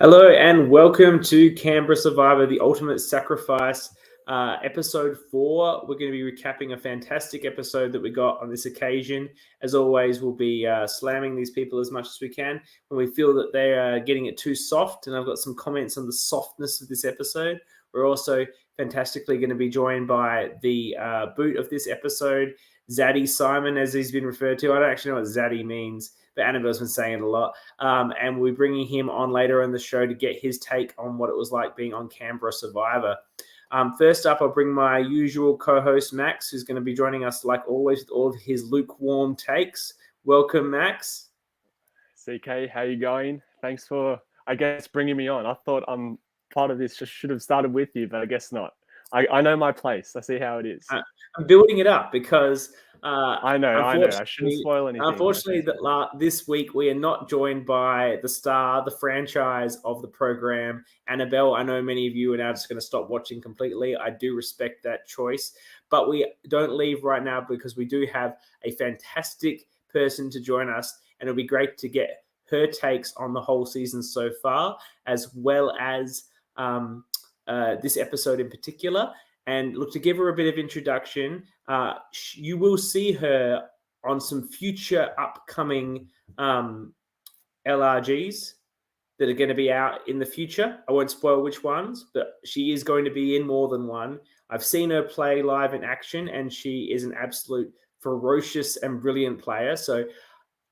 Hello and welcome to Canberra Survivor, the Ultimate Sacrifice, episode 4. We're going to be recapping a fantastic episode that we got on this occasion. As always, we'll be slamming these people as much as we can when we feel that they are getting it too soft. And I've got some comments on the softness of this episode. We're also fantastically going to be joined by the boot of this episode, Zaddy Simon, as he's been referred to. I don't actually know what Zaddy means, but Annabel's been saying it a lot. And we're bringing him on later in the show to get his take on what it was like being on Canberra Survivor. First up, I'll bring my usual co-host, Max, who's going to be joining us, like always, with all of his lukewarm takes. Welcome, Max. CK, how you going? Thanks for, I guess, bringing me on. I thought part of this just should have started with you, but I guess not. I know my place. I see how it is. I'm building it up because I know. I shouldn't spoil anything. Unfortunately, this week we are not joined by the star, the franchise of the program, Annabelle. I know many of you are now just going to stop watching completely. I do respect that choice, but we don't leave right now because we do have a fantastic person to join us, and it'll be great to get her takes on the whole season so far, as well as this episode in particular. And look, to give her a bit of introduction, you will see her on some future upcoming LRGs that are going to be out in the future. I won't spoil which ones, but she is going to be in more than one. I've seen her play live in action, and she is an absolute ferocious and brilliant player. So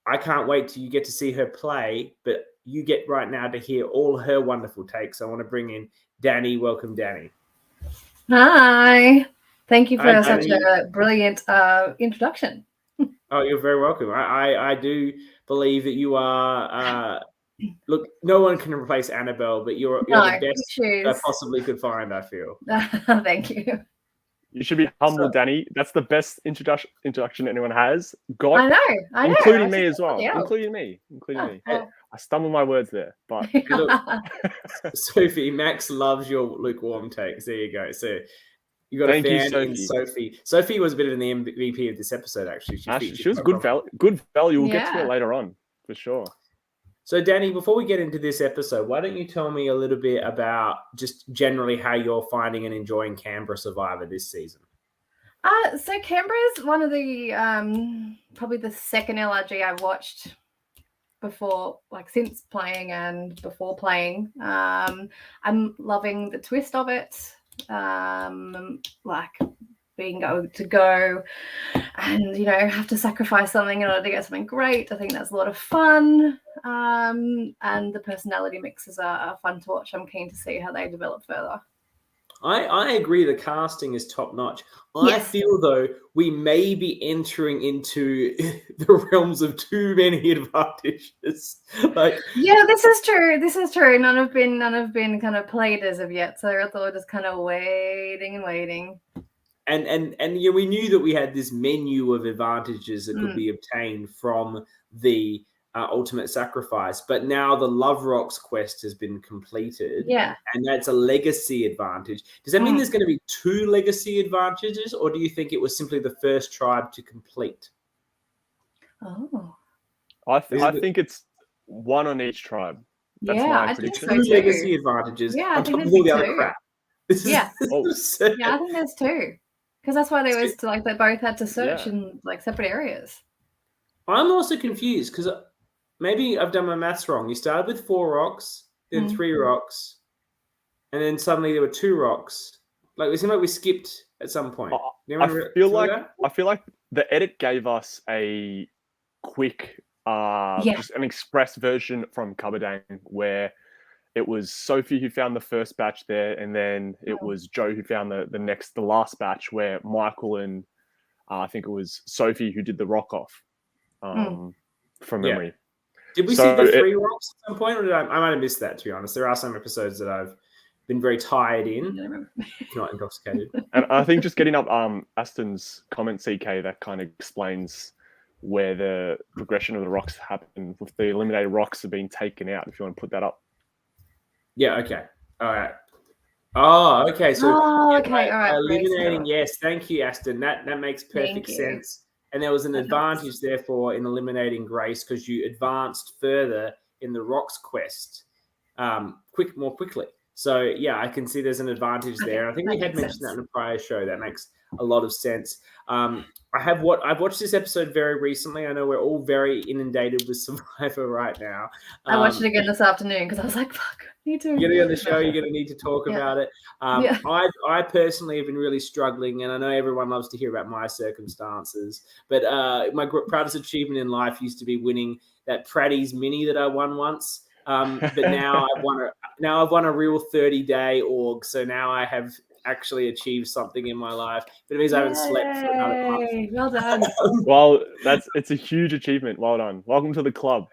I can't wait till you get to see her play, but you get right now to hear all her wonderful takes. I want to bring in Danny. Welcome, Danny. Hi. Thank you for such a brilliant introduction. Oh, you're very welcome. I do believe that you are. Look, no one can replace Annabelle, but you're the best I possibly could find, I feel. Thank you. You should be humble, Danny. That's the best introduction anyone has. I know. Including me as well. Including me. I stumbled my words there, but look, Sophie, Max loves your lukewarm takes. There you go. So you got a fan in Sophie. Sophie was a bit of an MVP of this episode, actually. She was good value. We'll get to it later on, for sure. So, Danny, before we get into this episode, why don't you tell me a little bit about just generally how you're finding and enjoying Canberra Survivor this season? So Canberra is one of the probably the second LRG I've watched before, like since playing and before playing. I'm loving the twist of it, like being able to go and have to sacrifice something in order to get something great. I think that's a lot of fun, and the personality mixes are fun to watch. I'm keen to see how they develop further. I agree. The casting is top notch. Yes. I feel though we may be entering into the realms of too many advantages. This is true. None have been kind of played as of yet. So I thought we're just kind of waiting. And we knew that we had this menu of advantages that could be obtained from the Ultimate Sacrifice, but now the Love Rocks quest has been completed, and that's a legacy advantage. Does that mean there's going to be 2 legacy advantages, or do you think it was simply the first tribe to complete? I think it's one on each tribe. That's my prediction. 2 legacy advantages on top of all the other crap. I think there's 2. Because that's why they both had to search in separate areas. I'm also confused because maybe I've done my maths wrong. You started with 4 rocks, then 3 rocks, and then suddenly there were 2 rocks. It seemed like we skipped at some point. I feel like the edit gave us a quick, just an express version from Cubadang where it was Sophie who found the first batch there, and then it was Joe who found the last batch where Michael and I think it was Sophie who did the rock off from memory. Did we see the 3 rocks at some point, or I might have missed that, to be honest? There are some episodes that I've been very tired in, not intoxicated. And I think just getting up Aston's comment, CK, that kind of explains where the progression of the rocks happened with the eliminated rocks have been taken out, if you want to put that up. Yeah, okay. All right. Oh, okay. So all right. Eliminating, yes. Thank you, Aston. That makes perfect sense. And there was an advantage, therefore, in eliminating Grace because you advanced further in the Rocks quest. more quickly. So yeah, I can see there's an advantage there. I think we had mentioned that in a prior show. That makes a lot of sense. I've watched this episode very recently. I know we're all very inundated with Survivor right now. I watched it again this afternoon because I was like, fuck, I need to. You're going to be on the show. You're going to need to talk about it. I personally have been really struggling, and I know everyone loves to hear about my circumstances, but my proudest achievement in life used to be winning that Praddy's Mini that I won once. But now I've won a real 30-day org. So now I have actually achieved something in my life. But it means I haven't slept for another month. Well done. Well, it's a huge achievement. Well done. Welcome to the club.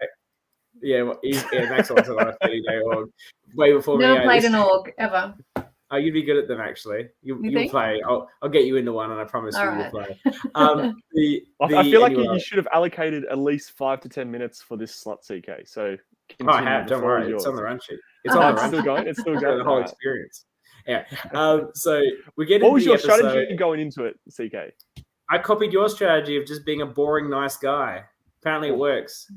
Yeah, Max also won a 30-day org. Way before me. Never played an org ever. Oh, you'd be good at them actually. You'll play. I'll get you into one, and I promise you'll play. I feel like you should have allocated at least 5 to 10 minutes for this slot, CK. So I have. Don't worry. It's on the run sheet. It's on the run. Still going. It's still going. The whole experience. Yeah. So we get. What was your strategy going into it, CK? I copied your strategy of just being a boring, nice guy. Apparently, it works.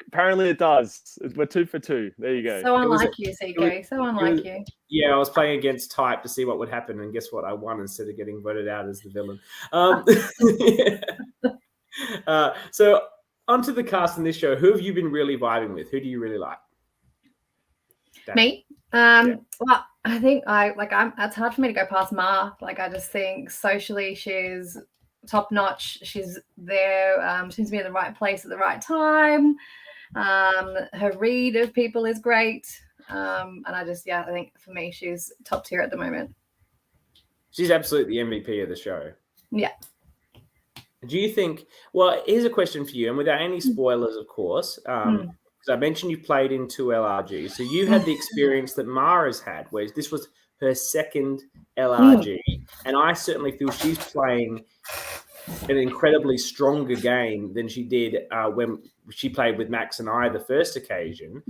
Apparently it does. We're 2 for 2. There you go. So unlike you, CK. So unlike you. Yeah, I was playing against Type to see what would happen, and guess what? I won instead of getting voted out as the villain. So onto the cast in this show. Who have you been really vibing with? Who do you really like? Dan. Me? Well, I think it's hard for me to go past Ma. Like, I just think socially she's top notch. She's there. Seems to be in the right place at the right time. Her read of people is great. And I think for me, she's top tier at the moment. She's absolutely the MVP of the show. Yeah. Do you think, well, here's a question for you, and without any spoilers, of course, because I mentioned you played in 2 LRGs. So you had the experience that Mara's had, where this was her second LRG. And I certainly feel she's playing an incredibly stronger game than she did when she played with Max and I the first occasion.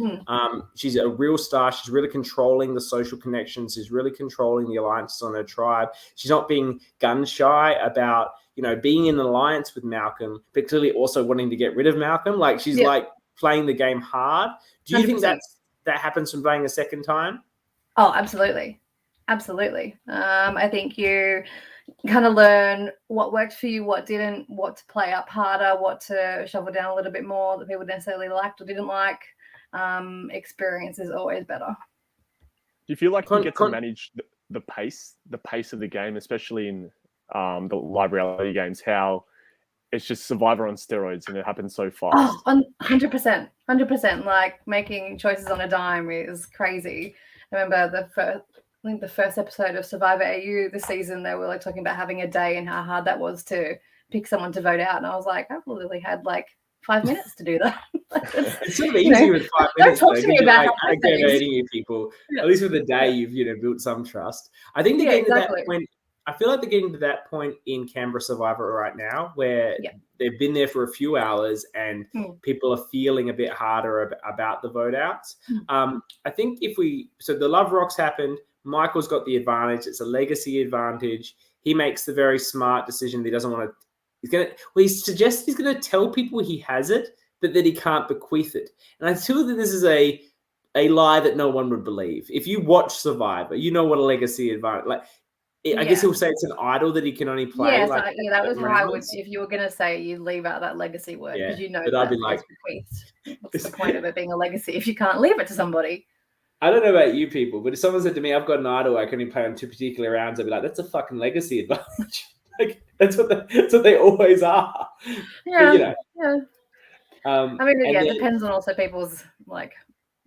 She's a real star. She's really controlling the social connections. She's really controlling the alliances on her tribe. She's not being gun shy about, being in an alliance with Malcolm, but clearly also wanting to get rid of Malcolm. Like, she's like playing the game hard. Do you 100%. Think that happens from playing a second time? Oh, absolutely. Absolutely. I think you kind of learn what worked for you, what didn't, what to play up harder, what to shovel down a little bit more that people necessarily liked or didn't like. Experience is always better. Do you feel like you get to manage the pace of the game, especially in the live reality games, how it's just Survivor on steroids and it happens so fast? Oh, 100%. Like, making choices on a dime is crazy. I remember the first episode of Survivor AU this season, they were like talking about having a day and how hard that was to pick someone to vote out. And I was like, I've literally had like 5 minutes to do that. It's sort of easy with 5 minutes. Don't talk to me about how voting you people. Yeah. At least with a day, you've built some trust. I think they're getting to that point. I feel like they're getting to that point in Canberra Survivor right now, where they've been there for a few hours and people are feeling a bit harder about the vote outs. I think so the Love Rocks happened. Michael's got the advantage. It's a legacy advantage. He makes the very smart decision that he doesn't want to. He suggests he's going to tell people he has it, but that he can't bequeath it. And I feel that this is a lie that no one would believe. If you watch Survivor, you know what a legacy advantage. Like, I guess he'll say it's an idol that he can only play. Yeah, that was how I would. If you were going to say, you leave out that legacy word because but I'd be like, bequeathed. What's the point of it being a legacy if you can't leave it to somebody? I don't know about you people, but if someone said to me, I've got an idol I can only play on 2 particular rounds, I'd be like, that's a fucking legacy advantage. Like, that's what they always are. Yeah. But, I mean, it depends on also people's like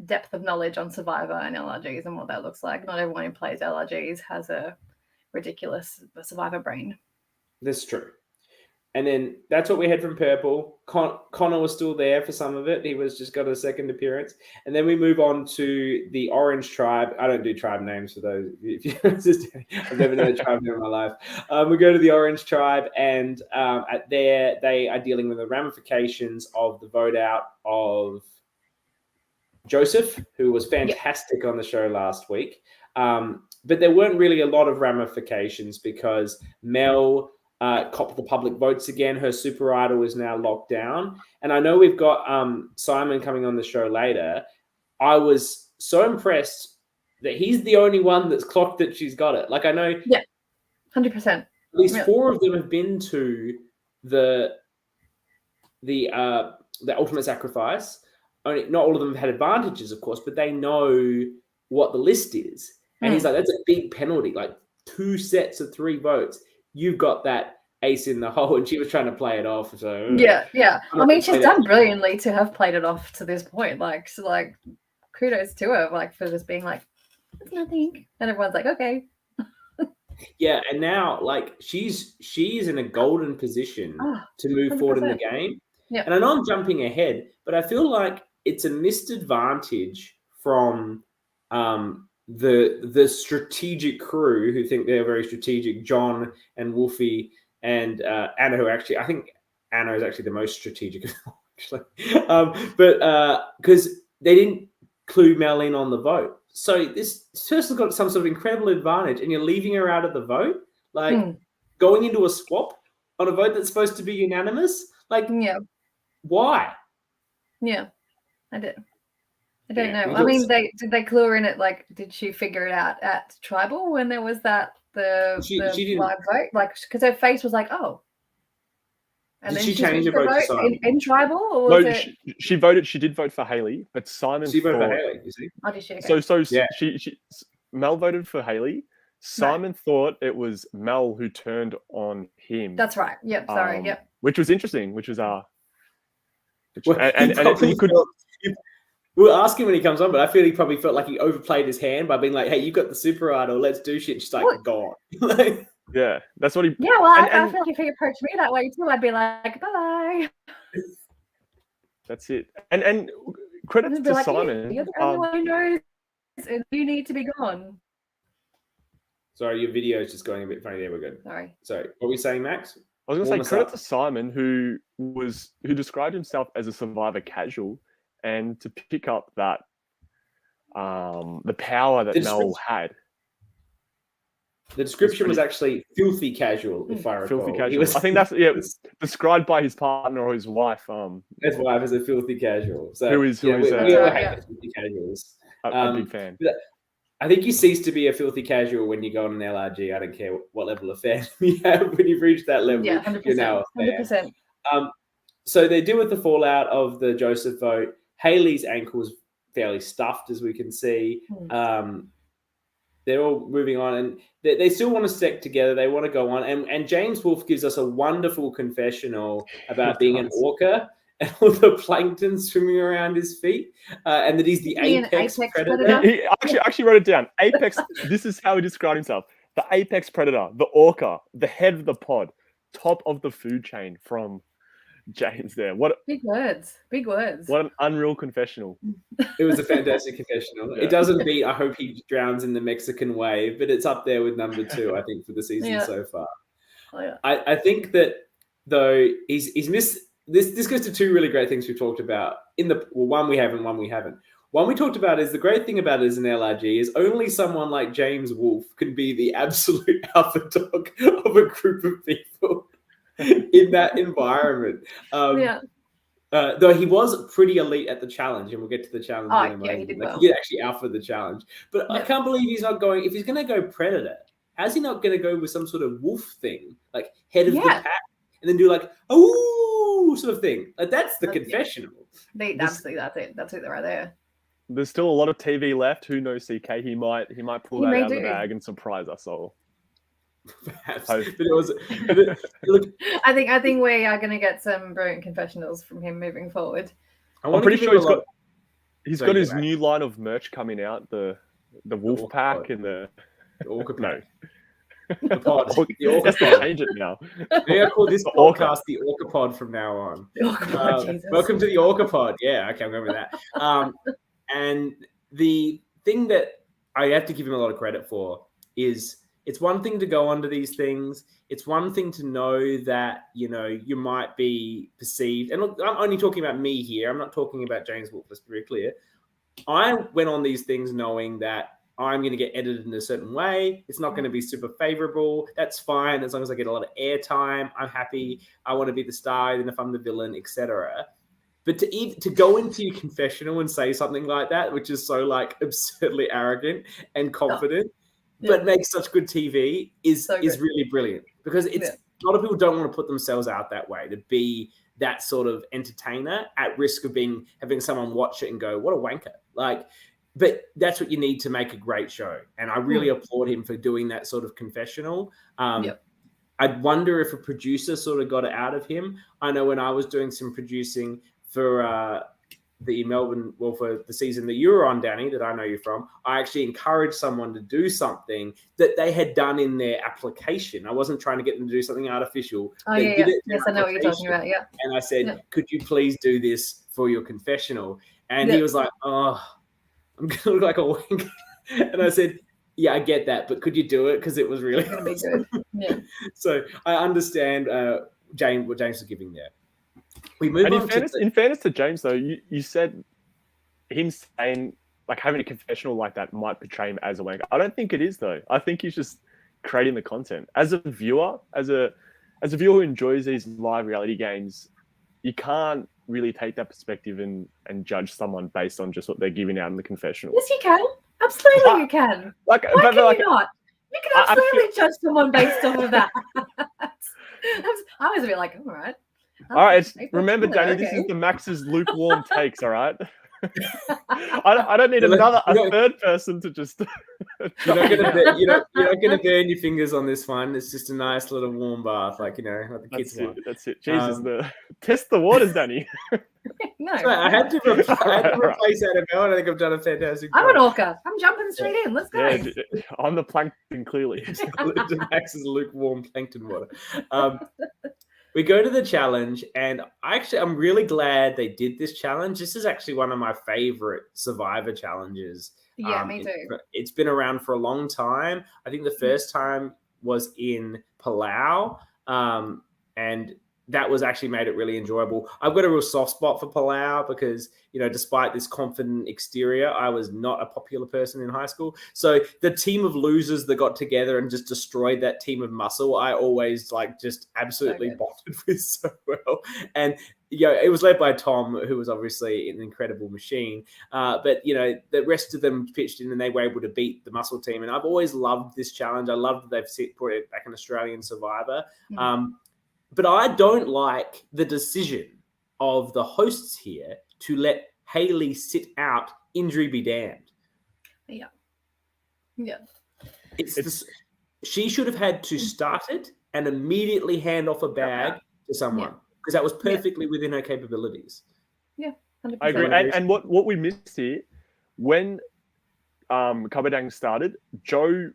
depth of knowledge on Survivor and LRGs and what that looks like. Not everyone who plays LRGs has a ridiculous Survivor brain. That's true. And then that's what we had from Purple. Connor was still there for some of it. He was just got a second appearance. And then we move on to the Orange Tribe. I don't do tribe names for those. I've never done a tribe name in my life. We go to the Orange Tribe, and they are dealing with the ramifications of the vote out of Joseph, who was fantastic on the show last week. But there weren't really a lot of ramifications because Mel copped the public votes again. Her super idol is now locked down. And I know we've got Simon coming on the show later. I was so impressed that he's the only one that's clocked that she's got it. Like, I know, 100%. At least 4 of them have been to the ultimate sacrifice. Not all of them have had advantages, of course, but they know what the list is. And he's like, that's a big penalty. Like 2 sets of 3 votes. You've got that ace in the hole, and she was trying to play it off. So yeah. I mean, she's done brilliantly to have played it off to this point. Like, so, like, kudos to her, like, for just being like, it's nothing, and everyone's like, okay. Yeah, and now, like, she's in a golden position to move forward in the game. Yeah. And I know I'm jumping ahead, but I feel like it's a missed advantage from the strategic crew who think they're very strategic. John and Wolfie and Anna, who actually, I think Anna is actually the most strategic of them, actually. But because they didn't clue Mel in on the vote. So this person's got some sort of incredible advantage, and you're leaving her out of the vote, like going into a swap on a vote that's supposed to be unanimous. Like, why? Yeah, I don't know. I mean, did they clue her in it? Like, did she figure it out at Tribal when there was she live vote? Like, because her face was like, oh. And did then she change her vote to Simon? In Tribal? Or no, she voted. She did vote for Hayley, but Simon. She voted for Hayley. You see? Oh, did she? Okay. So she Mel voted for Hayley. Simon thought it was Mel who turned on him. That's right. Yep. Sorry. Yep. Which was interesting. Which was and you could. We'll ask him when he comes on, but I feel he probably felt like he overplayed his hand by being like, "Hey, you got the super idol. Let's do shit." She's like, "Gone." Yeah, that's what he. Yeah, well, I feel like if he approached me that way too, I'd be like, bye. That's it. And credit to Simon. You're the only one who knows, and you need to be gone. Sorry, your video is just going a bit funny there. We're good. Sorry. What were we saying, Max? I was going to say credit to Simon, who described himself as a survivor casual, and to pick up that the power that Mel had. The description was actually filthy casual, if I recall. Filthy casual. I think that's described by his partner or his wife. His wife is a filthy casual. So we hate filthy casuals. A big fan. I think you cease to be a filthy casual when you go on an LRG. I don't care what level of fan you have. When you've reached that level, yeah, 100%, you're now a fan. 100%. So they deal with the fallout of the Joseph vote. Hayley's ankle is fairly stuffed, as we can see. They're all moving on, and they still want to stick together. They want to go on. And James Wolfe gives us a wonderful confessional about being an orca and all the plankton swimming around his feet, and that he's the apex predator. He actually wrote it down. Apex. This is how he described himself: the apex predator, the orca, the head of the pod, top of the food chain. From James there. What big words. What an unreal confessional. It was a fantastic confessional. It doesn't beat I hope he drowns in the Mexican wave, but it's up there with number 2, I think, for the season so far. I think that though he's missed this goes to 2 really great things we've talked about one we have and one we haven't. One we talked about is the great thing about it as an LRG is only someone like James Wolfe can be the absolute alpha dog of a group of people. In that environment. Though he was pretty elite at the challenge, and we'll get to the challenge in a moment. He did actually alpha the challenge. But I can't believe he's not going. If he's going to go predator, how's he not going to go with some sort of wolf thing, like head of the pack, and then do like ooh sort of thing? Like that's the confessional. Absolutely, that's it right there. There's still a lot of TV left. Who knows, CK? He might pull that out of the bag and surprise us all. Perhaps. But it was. I think we are going to get some brilliant confessionals from him moving forward. I'm pretty sure he's got his new line of merch coming out. The wolf pack and the orca no. The pod. The orca pod. Change it now. Maybe I call this podcast the Orca Pod from now on. Welcome to the Orca Pod. Yeah, okay, I'm going with that. And the thing that I have to give him a lot of credit for is it's one thing to go onto these things. It's one thing to know that, you might be perceived. And look, I'm only talking about me here. I'm not talking about James Wolfe, let's be very clear. I went on these things knowing that I'm going to get edited in a certain way. It's not going to be super favorable. That's fine. As long as I get a lot of airtime, I'm happy. I want to be the star, even if I'm the villain, etc. But to go into your confessional and say something like that, which is so like absurdly arrogant and confident, but makes such good TV, is really brilliant, because it's a lot of people don't want to put themselves out that way to be that sort of entertainer at risk of having someone watch it and go, what a wanker. Like, but that's what you need to make a great show. And I really applaud him for doing that sort of confessional. I wonder if a producer sort of got it out of him. I know when I was doing some producing for for the season that you were on, Danny, that I know you from, I actually encouraged someone to do something that they had done in their application. I wasn't trying to get them to do something artificial. Yes, I know what you're talking about, And I said, could you please do this for your confessional? And he was like, oh, I'm going to look like a wink. And I said, yeah, I get that, but could you do it? Because it was really going to be good. Yeah. So I understand what James was giving there. We move on. In fairness to James, though, you said him saying, like, having a confessional like that might portray him as a wanker. I don't think it is, though. I think he's just creating the content. As a viewer, as a viewer who enjoys these live reality games, you can't really take that perspective and judge someone based on just what they're giving out in the confessional. Yes, you can. Absolutely, you can. Why can you not? You can absolutely judge someone based off of that. I was a bit like, all right. All right. Remember, Danny, this is the Max's lukewarm takes, all right? I don't need a third person to just. You're not gonna burn your fingers on this one. It's just a nice little warm bath, like the kids want. That's it. Jesus, test the waters, Danny. No, I had to replace Annabel, and I think I've done a fantastic job. I'm an ORCA. I'm jumping straight in. Let's go. Yeah, I'm the plankton, clearly. Max's lukewarm plankton water. We go to the challenge, and I'm really glad they did this challenge. This is actually one of my favorite Survivor challenges. Yeah, me too. It's been around for a long time. I think the first time was in Palau, and that was actually made it really enjoyable. I've got a real soft spot for Palau because, despite this confident exterior, I was not a popular person in high school. So the team of losers that got together and just destroyed that team of muscle, I always just absolutely bonded with so well. And, it was led by Tom, who was obviously an incredible machine. But, the rest of them pitched in and they were able to beat the muscle team. And I've always loved this challenge. I love that they've brought it back in Australian Survivor. But I don't like the decision of the hosts here to let Hayley sit out, injury be damned. Yeah. She should have had to start it and immediately hand off a bag to someone because that was perfectly within her capabilities. Yeah, 100%. I agree. And what we missed here, when Kabadang started, Joe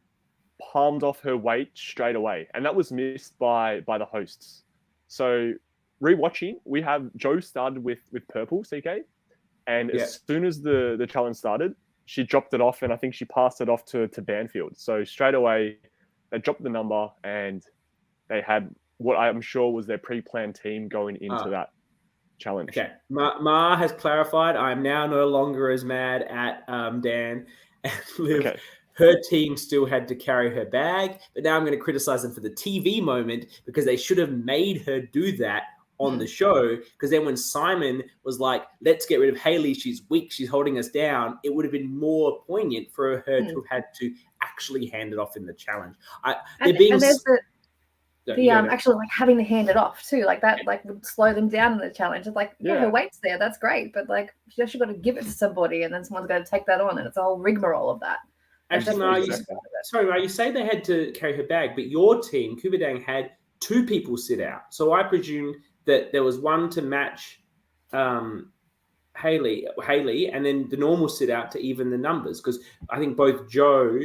palmed off her weight straight away, and that was missed by the hosts. So rewatching, we have Joe started with purple CK, and as soon as the challenge started, she dropped it off, and I think she passed it off to Banfield. So straight away, they dropped the number, and they had what I'm sure was their pre-planned team going into that challenge. Okay, Ma has clarified. I'm now no longer as mad at Dan and Liv. Okay. Her team still had to carry her bag, but now I'm going to criticize them for the TV moment because they should have made her do that on the show. Because then when Simon was like, let's get rid of Hayley, she's weak, she's holding us down, it would have been more poignant for her to have had to actually hand it off in the challenge. Actually having to hand it off too, that would slow them down in the challenge. It's her weight's there, that's great, but she actually got to give it to somebody, and then someone's got to take that on, and it's a whole rigmarole of that. Actually, Ma, you say they had to carry her bag, but your team, Kubadang, had two people sit out. So I presume that there was one to match Hayley, and then the normal sit out to even the numbers, because I think both Joe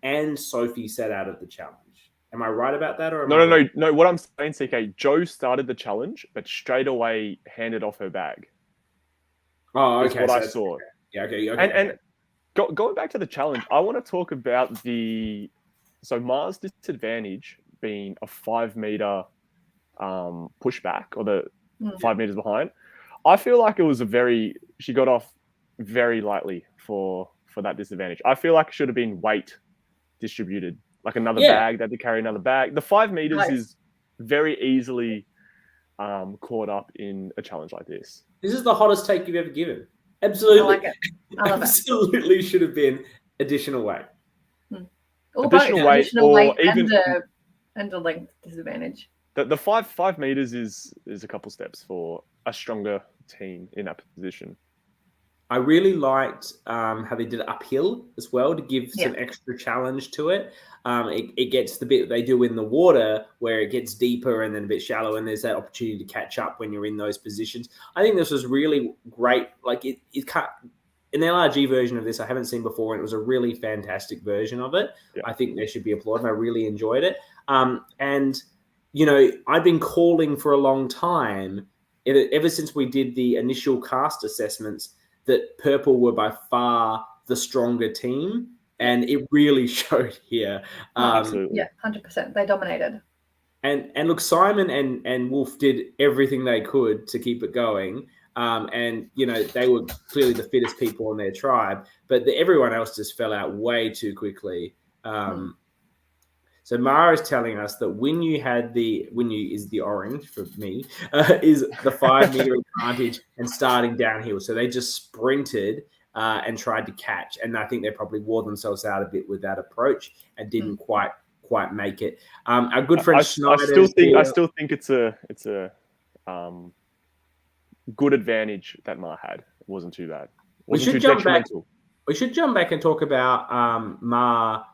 and Sophie sat out of the challenge. Am I right about that? Or No. What I'm saying, CK, Joe started the challenge, but straight away handed off her bag. Oh, okay. That's what I saw. Okay. Yeah, okay. And going back to the challenge, I want to talk about Mars' disadvantage being a 5 meter pushback, or the 5 meters behind. I feel like it was she got off very lightly for that disadvantage. I feel like it should have been weight distributed, like another bag. They had to carry another bag. The 5 meters is very easily caught up in a challenge like this. This is the hottest take you've ever given. Absolutely. I like it. I love it. Absolutely should have been additional weight. Or Additional both. weight, Additional or weight even and a length disadvantage. the 5 meters is a couple steps for a stronger team in that position. I really liked how they did it uphill as well to give some extra challenge to it. It gets the bit they do in the water where it gets deeper and then a bit shallow, and there's that opportunity to catch up when you're in those positions. I think this was really great. Like it can't, an LRG version of this I haven't seen before, and it was a really fantastic version of it. Yeah. I think they should be applauded, and I really enjoyed it. And, you know, I've been calling for a long time, ever since we did the initial cast assessments, that Purple were by far the stronger team, and it really showed here. Absolutely. Yeah, 100%. They dominated. And look, Simon and Wolf did everything they could to keep it going. And, you know, they were clearly the fittest people in their tribe, but everyone else just fell out way too quickly. So Mara is telling us that Winyu is the orange for me, is the 5 meter advantage and starting downhill. So they just sprinted and tried to catch. And I think they probably wore themselves out a bit with that approach and didn't quite make it. Our good friend Schneider. I still think it's a good advantage that Ma had. It wasn't too bad. We should jump back and talk about Ma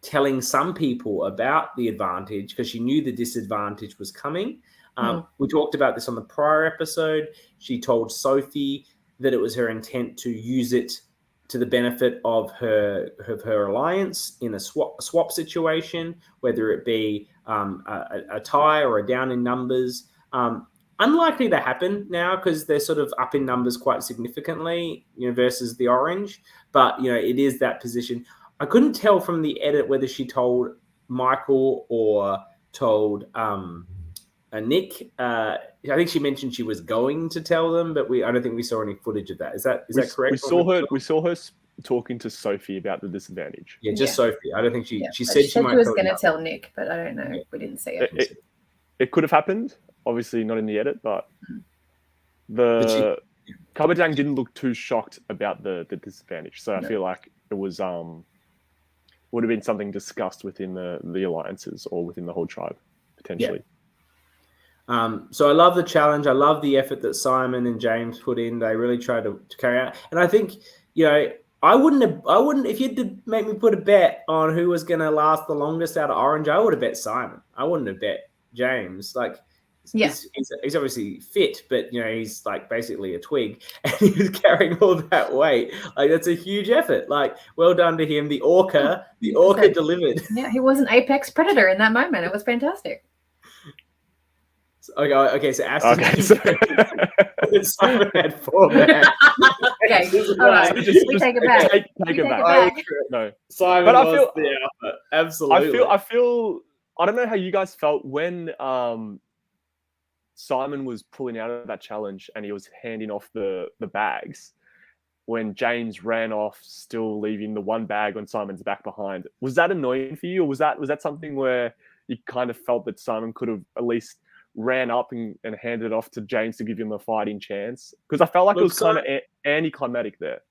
telling some people about the advantage because she knew the disadvantage was coming. We talked about this on the prior episode. She told Sophie that it was her intent to use it to the benefit of her alliance in a swap situation, whether it be a tie or a down in numbers. Unlikely to happen now because they're sort of up in numbers quite significantly, you know, versus the orange. But, you know, it is that position. I couldn't tell from the edit whether she told Michael or told Nick. I think she mentioned she was going to tell them, but I don't think we saw any footage of that. Is that correct? We saw her talking to Sophie about the disadvantage. Yeah, just Sophie. I don't think she said she was going to tell Nick, but I don't know. Yeah. We didn't see it. It could have happened. Obviously not in the edit, but the Kabadang didn't look too shocked about the disadvantage. So I feel like it was would have been something discussed within the alliances or within the whole tribe potentially. Yeah. So I love the challenge. I love the effort that Simon and James put in. They really tried to carry out. And I think, you know, I wouldn't if you had to make me put a bet on who was going to last the longest out of Orange, I would have bet Simon. I wouldn't have bet James. Like, he's obviously fit, but, you know, he's like basically a twig and he was carrying all that weight. Like, that's a huge effort. Like, well done to him. The ORCA delivered. Yeah, he was an apex predator in that moment. It was fantastic. Okay, so Aston Simon had 4 bags. Okay, all right. We take it back. Take it back. No, Simon but was the alpha. Absolutely. I feel. I don't know how you guys felt when Simon was pulling out of that challenge and he was handing off the bags. When James ran off, still leaving the 1 bag on Simon's back behind. Was that annoying for you, or was that something where you kind of felt that Simon could have at least ran up and handed it off to James to give him a fighting chance? Because I felt like it was kind of anticlimactic there.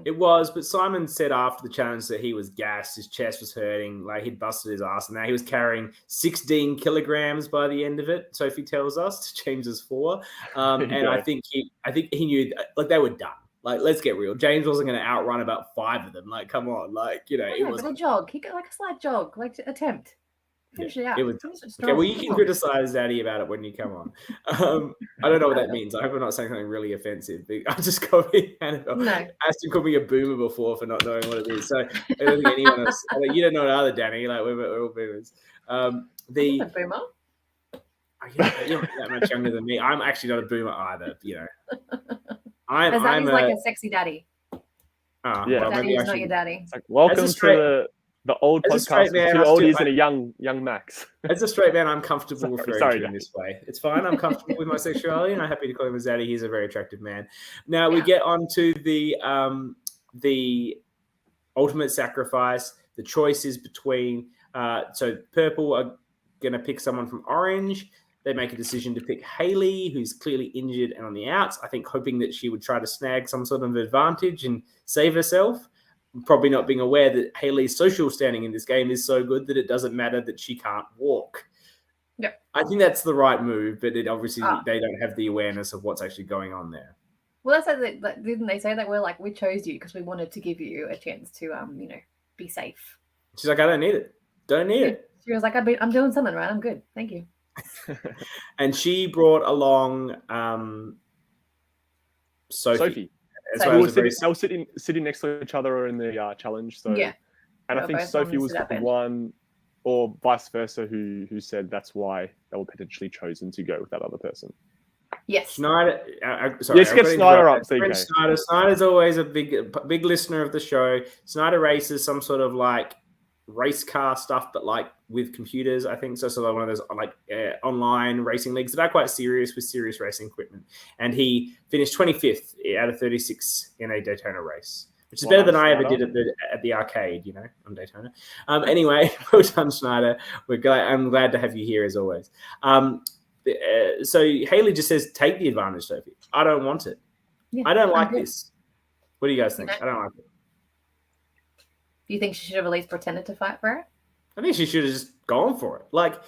It was, but Simon said after the challenge that he was gassed, his chest was hurting, like he'd busted his ass, and now he was carrying 16 kilograms by the end of it. Sophie tells us to James's 4, and I think he knew like they were done. Like, let's get real. James wasn't going to outrun about 5 of them. Like, come on, like, you know, it was a jog. He got like a slight jog, like attempt. Finish it out. It was okay. Well, you can criticize Zaddy about it when you come on. I don't know what that means. I hope I'm not saying something really offensive. I just called me Annabel. No. Aston called me a boomer before for not knowing what it is. So I don't think anyone else. Like, you don't know it either, Danny. Like, we're all boomers. I'm a boomer. You're not that much younger than me. I'm actually not a boomer either. You know, I'm like a sexy daddy. Oh, yeah. Well, daddy is not your daddy. It's like, welcome to the old podcast with 2 oldies and a young Max. As a straight man, I'm comfortable referring to him this way. It's fine. I'm comfortable with my sexuality, and I'm happy to call him a zaddy. He's a very attractive man. Now we get on to the ultimate sacrifice. The choice is between so Purple are going to pick someone from Orange. They make a decision to pick Hayley, who's clearly injured and on the outs. I think hoping that she would try to snag some sort of advantage and save herself. Probably not being aware that Hayley's social standing in this game is so good that it doesn't matter that she can't walk. Yeah, I think that's the right move, but it obviously they don't have the awareness of what's actually going on there. Well, that's like, didn't they say that we chose you because we wanted to give you a chance to be safe. She's like, I don't need it. Don't need it. She was like, I'm doing something right. I'm good. Thank you. And she brought along Sophie. They were sitting next to each other in the challenge. So yeah, and I think Sophie was the one, or vice versa, who said that's why they were potentially chosen to go with that other person. Yes. Schneider. Let's get Schneider up. Schneider's always a big listener of the show. Schneider races some sort of like race car stuff, but like with computers, I think. So like one of those like online racing leagues that are quite serious with serious racing equipment. And he finished 25th out of 36 in a Daytona race, which is better than I ever did at the arcade, on Daytona. Anyway, well done, Schneider. I'm glad to have you here as always. So Hayley just says, take the advantage, Sophie. I don't want it. Yeah, I don't like this. What do you guys think? I don't like it. Do you think she should have at least pretended to fight for it? I think she should have just gone for it. Like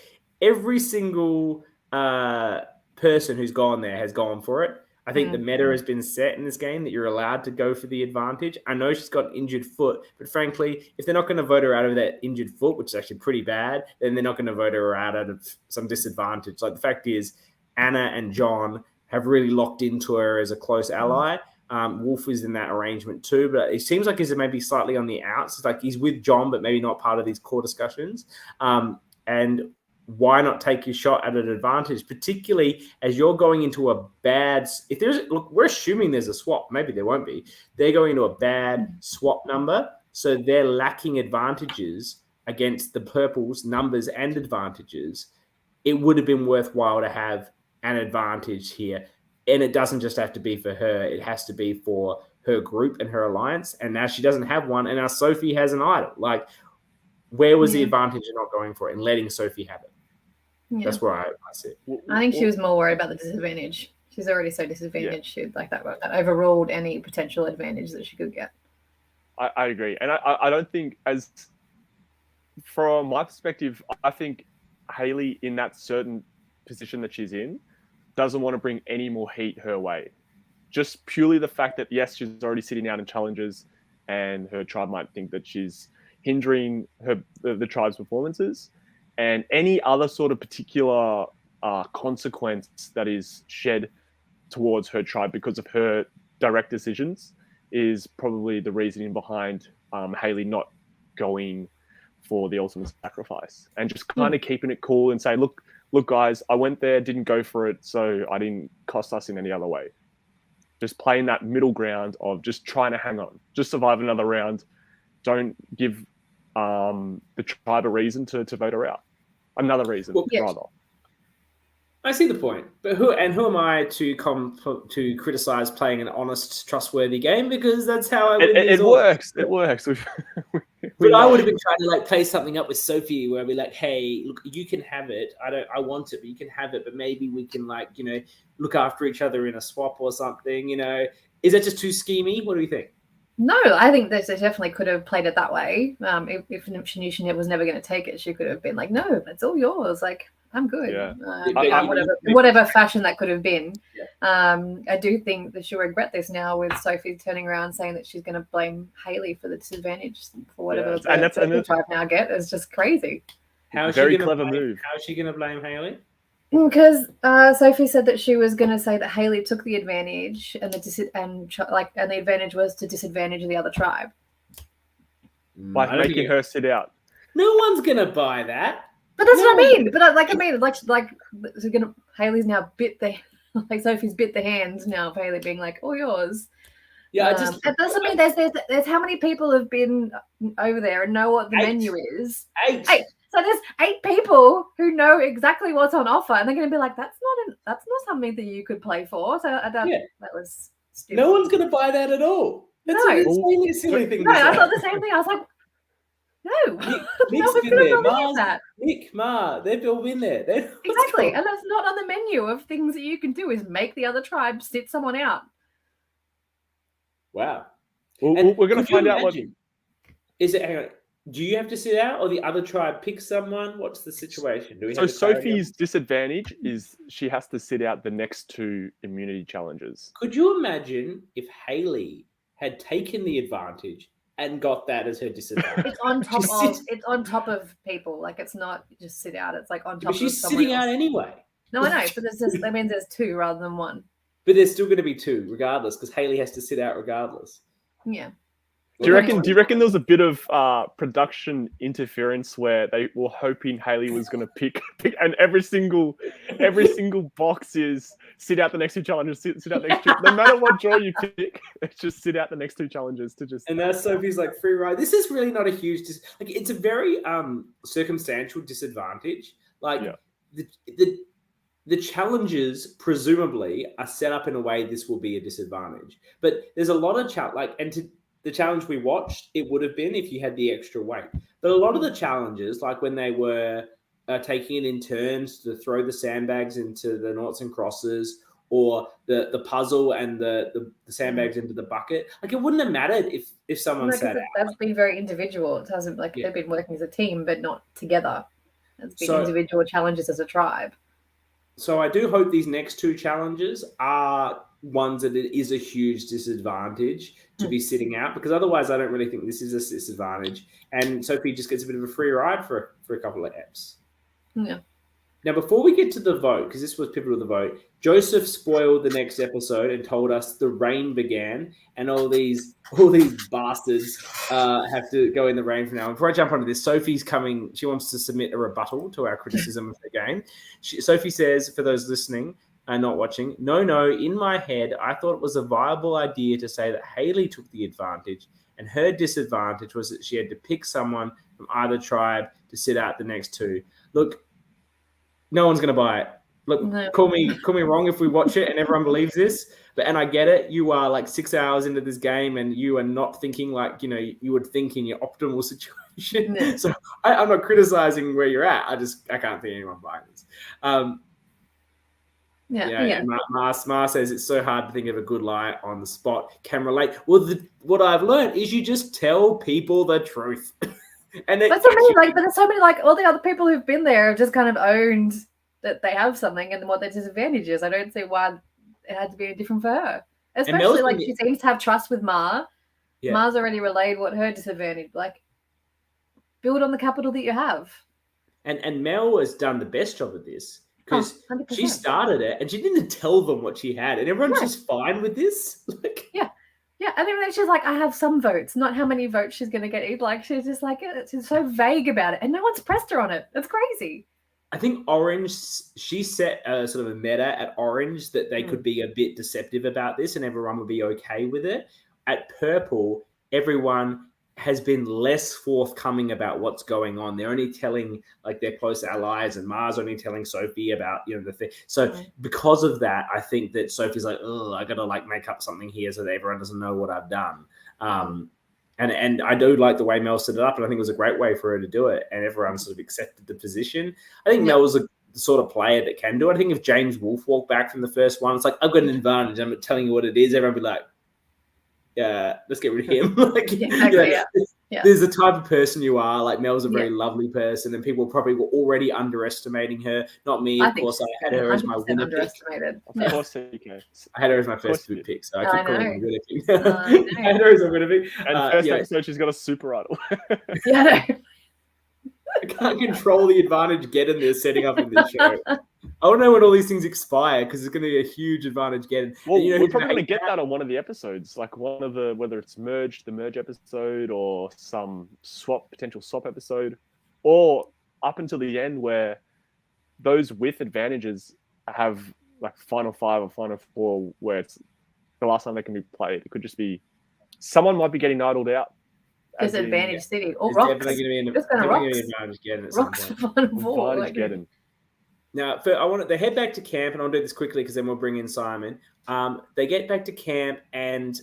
every single person who's gone there has gone for it. I think the meta has been set in this game that you're allowed to go for the advantage. I know she's got an injured foot, but frankly, if they're not going to vote her out of that injured foot, which is actually pretty bad, then they're not going to vote her out of some disadvantage. Like the fact is, Anna and John have really locked into her as a close ally. Wolf is in that arrangement too, but it seems like he's maybe slightly on the outs. It's like he's with John, but maybe not part of these core discussions. And why not take your shot at an advantage, particularly as you're going into a bad... we're assuming there's a swap. Maybe there won't be. They're going into a bad swap number, so they're lacking advantages against the purples, numbers and advantages. It would have been worthwhile to have an advantage here. And it doesn't just have to be for her. It has to be for her group and her alliance. And now she doesn't have one. And now Sophie has an idol. Like, where was the advantage in not going for it and letting Sophie have it? Yeah. That's where I see it. I think she was more worried about the disadvantage. She's already so disadvantaged. Yeah. Like that overruled any potential advantage that she could get. I agree. And I don't think, as from my perspective, I think Hayley in that certain position that she's in doesn't want to bring any more heat her way. Just purely the fact that, yes, she's already sitting out in challenges and her tribe might think that she's hindering the tribe's performances, and any other sort of particular consequence that is shed towards her tribe because of her direct decisions is probably the reasoning behind Hayley not going for the ultimate sacrifice and just kind of keeping it cool and say, look, guys, I went there, didn't go for it, so I didn't cost us in any other way. Just playing that middle ground of just trying to hang on, just survive another round. Don't give the tribe a reason to vote her out. Another reason, rather. I see the point, but who am I to criticize playing an honest, trustworthy game? Because that's how I win. It works. It works. But I would have been trying to like play something up with Sophie, where we like, hey, look, you can have it. I want it, but you can have it. But maybe we can look after each other in a swap or something. Is that just too schemy? What do you think? No, I think that they definitely could have played it that way. If she knew she was never going to take it, she could have been like, no, it's all yours. Like, I'm good. Yeah. Whatever fashion that could have been. Yeah. I do think that she'll regret this now with Sophie turning around saying that she's going to blame Hayley for the disadvantage for whatever the tribe now get. It's just crazy. Very clever move. How is she going to blame Hayley? Because Sophie said that she was going to say that Hayley took the advantage and the advantage was to disadvantage the other tribe. By making her sit out. No one's going to buy that. But that's what I mean. But so Hayley's now bit the Sophie's bit the hands now of Hayley being like, all yours. Yeah, it doesn't mean there's how many people have been over there and know what the menu is. Eight. So there's 8 people who know exactly what's on offer, and they're going to be like, "That's not something that you could play for." So that was stupid. No one's going to buy that at all. That's an insanely silly thing. No, I thought the same thing. I was like, No. Nick's been there. Nick, Ma, they've all been there. Exactly. And that's not on the menu of things that you can do is make the other tribe sit someone out. Wow. Well, we're going to find out what... Is it, hang on, do you have to sit out or the other tribe pick someone? What's the situation? So Sophie's disadvantage is she has to sit out the next 2 immunity challenges. Could you imagine if Hayley had taken the advantage and got that as her disadvantage? It's on top of people. Like it's not just sit out. It's like on top. But she's sitting out anyway. No, I know, but that means there's 2 rather than 1. But there's still going to be 2 regardless, because Hayley has to sit out regardless. Yeah. Do you reckon there was a bit of production interference where they were hoping Hayley was going to pick, and every single box is sit out the next 2 challenges, sit out the next 2. No matter what draw you pick, it's just sit out the next 2 challenges to just. And now Sophie's like free ride. This is really not a huge it's a very circumstantial disadvantage. Like the challenges presumably are set up in a way this will be a disadvantage. But there's a lot of the challenge we watched, it would have been if you had the extra weight. But a lot of the challenges, like when they were taking it in turns to throw the sandbags into the noughts and crosses, or the puzzle and the sandbags into the bucket, like it wouldn't have mattered if someone sat out. That's been very individual. It hasn't they've been working as a team, but not together. It's been individual challenges as a tribe. So I do hope these next 2 challenges are ones that it is a huge disadvantage to be sitting out, because otherwise I don't really think this is a disadvantage. And Sophie just gets a bit of a free ride for a couple of eps. Yeah. Now, before we get to the vote, because this was pivotal to the vote, Joseph spoiled the next episode and told us the rain began and all these bastards have to go in the rain from now. Before I jump onto this, Sophie's coming. She wants to submit a rebuttal to our criticism of the game. Sophie says, for those listening and not watching, no, in my head, I thought it was a viable idea to say that Hayley took the advantage, and her disadvantage was that she had to pick someone from either tribe to sit out the next 2. Look, no one's going to buy it. Look, no. Call me wrong if we watch it and everyone believes this, and I get it. You are like 6 hours into this game and you are not thinking like, you would think in your optimal situation. No. So I'm not criticizing where you're at. I can't think anyone buying this. Ma says it's so hard to think of a good lie on the spot. Can relate. Well, what I've learned is you just tell people the truth. And that's what I mean. But there's so many all the other people who've been there have just kind of owned that they have something and what their disadvantage is. I don't see why it had to be different for her. Especially she seems to have trust with Ma. Yeah. Ma's already relayed what her disadvantage. Build on the capital that you have. And Mel has done the best job of this. Because she started it and she didn't tell them what she had, and everyone's just fine with this. Yeah. And then she's like, I have some votes, not how many votes she's going to get. She's just she's so vague about it, and no one's pressed her on it. It's crazy. I think Orange, she set a sort of a meta at Orange that they could be a bit deceptive about this and everyone would be okay with it. At Purple, everyone has been less forthcoming about what's going on. They're only telling their close allies, and Mars only telling Sophie about the thing. So because of that, I think that Sophie's like, oh, I gotta make up something here so that everyone doesn't know what I've done. And I do like the way Mel set it up, and I think it was a great way for her to do it. And everyone sort of accepted the position. I think Mel was the sort of player that can do it. I think if James Wolfe walked back from the first one, it's like, I've got an advantage. I'm telling you what it is. Everyone would be like, let's get rid of him. There's the type of person you are. Mel's a very lovely person, and people probably were already underestimating her. Not me, of course. I had her as my winner pick. Of course, I had her as my first good pick, so I keep calling her winner pick. I had her as a winner pick. And first episode, she's got a super idol. I can't control the advantage Geddon they're setting up in this show. I don't know when all these things expire because it's going to be a huge advantage Geddon. Well, we're probably going to get that on one of the episodes, whether it's the merge episode, or some potential swap episode, or up until the end where those with advantages have final 5 or final 4 where it's the last time they can be played. It could just be someone might be getting idled out. Disadvantage City or Rocks. Definitely going to be advantage Geddon at some point. Advantage Geddon. Now, they head back to camp, and I'll do this quickly because then we'll bring in Simon. They get back to camp, and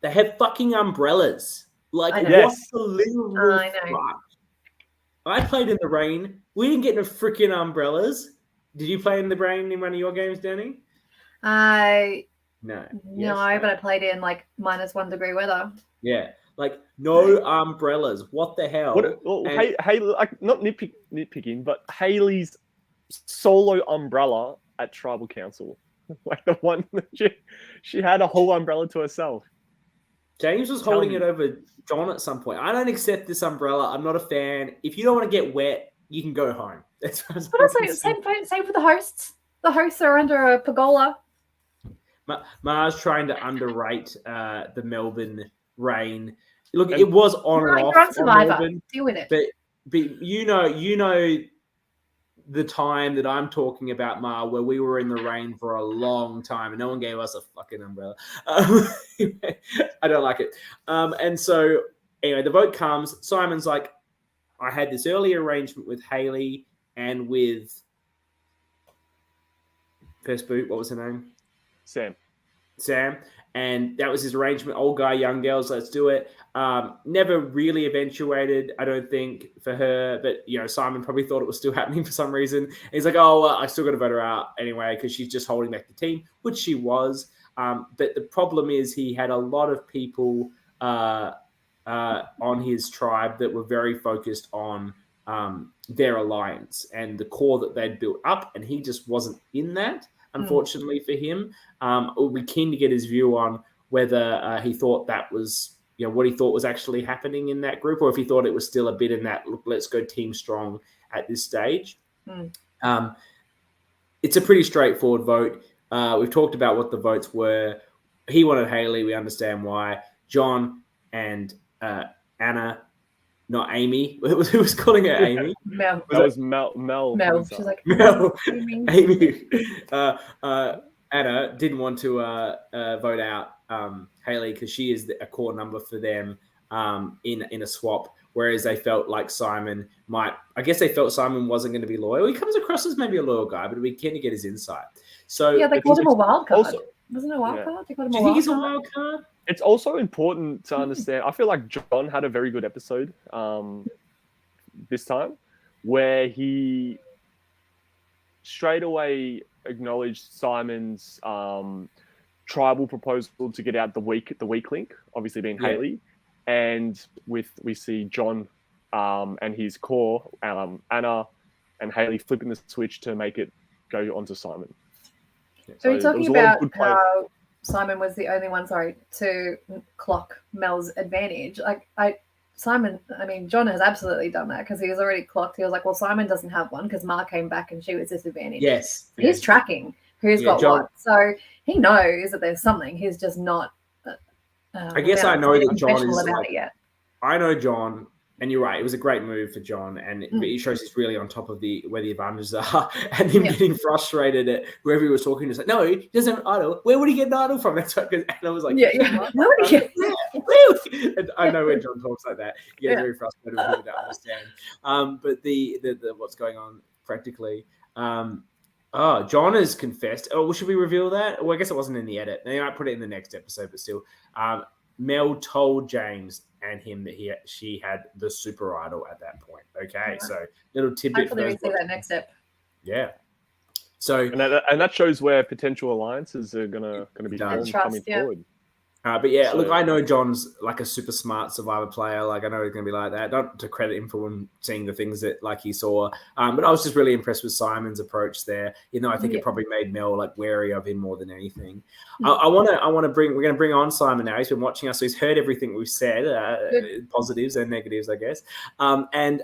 they have fucking umbrellas. Like, I know. what Yes. the literal I know. fuck? I played in the rain. We didn't get no freaking umbrellas. Did you play in the rain in one of your games, Danny? No, No. but I played in like -1 degree weather. Yeah. Like, no umbrellas. What the hell? Hey, like, not nitpicking, but Haley's solo umbrella at Tribal Council. Like the one that she had a whole umbrella to herself. James was holding it over John at some point. I don't accept this umbrella. I'm not a fan. If you don't want to get wet, you can go home. That's But also, same for the hosts. The hosts are under a pergola. Mars trying to underrate the Melbourne rain. Look, it was on and off. You're on Survivor. Melbourne, Deal with it. but you know the time that I'm talking about, Mar, where we were in the rain for a long time and no one gave us a fucking umbrella. I don't like it. And so, anyway, the vote comes. Simon's like, I had this early arrangement with Haley and with First Boot. What was her name? Sam. And that was his arrangement. Old guy, young girls, let's do it. Never really eventuated, I don't think, for her. But, Simon probably thought it was still happening for some reason. And he's like, I still got to vote her out anyway because she's just holding back the team, which she was. But the problem is he had a lot of people on his tribe that were very focused on their alliance and the core that they'd built up. And he just wasn't in that. Unfortunately for him, we'll be keen to get his view on whether he thought that was, what he thought was actually happening in that group, or if he thought it was still a bit in that, look, let's go team strong at this stage. It's a pretty straightforward vote. We've talked about what the votes were. He wanted Haley. We understand why. John and Anna, not Amy. Who was calling her Amy? Mel. That was Mel. Mel. She's like, Mel. Amy. Anna didn't want to vote out Haley because she is a core number for them in a swap. Whereas they felt like Simon they felt Simon wasn't going to be loyal. He comes across as maybe a loyal guy, but we can get his insight. So yeah, they called him a wild card. Wasn't it a wild card? They called him do you think he's a wild card? It's also important to understand. I feel like John had a very good episode this time, where he straight away acknowledged Simon's tribal proposal to get out the weak link, obviously being Haley, and we see John and his core, Anna and Haley flipping the switch to make it go onto Simon. So we're talking about how Simon was the only one, to clock Mel's advantage. John has absolutely done that because he was already clocked. He was like, well, Simon doesn't have one because Ma came back and she was disadvantaged. Yes. He's tracking who's got John, what. So he knows that there's something. He's just not. I guess I know that John is about it yet. I know John. And you're right, it was a great move for John, and it shows he's really on top of where the advantages are, and him getting frustrated at whoever he was talking to. He's like, no, he doesn't have an idol. Where would he get an idol from? That's right, because Anna was like, Where would he get? And I know when John talks like that, you get very frustrated with people that understand. But the what's going on practically. John has confessed. Oh, well, should we reveal that? Well, I guess it wasn't in the edit. They might put it in the next episode, but still. Mel told James and him that she had the super idol at that point. Okay, so little tidbit. Hopefully we see that next step. Yeah. So and that shows where potential alliances are gonna be formed coming forward. But yeah, look, I know John's like a super smart Survivor player. Like I know he's going to be like that. Not to credit him for seeing the things that like he saw. But I was just really impressed with Simon's approach there. I think it probably made Mel like wary of him more than anything. We're going to bring on Simon now. He's been watching us, so he's heard everything we've said, positives and negatives, I guess. And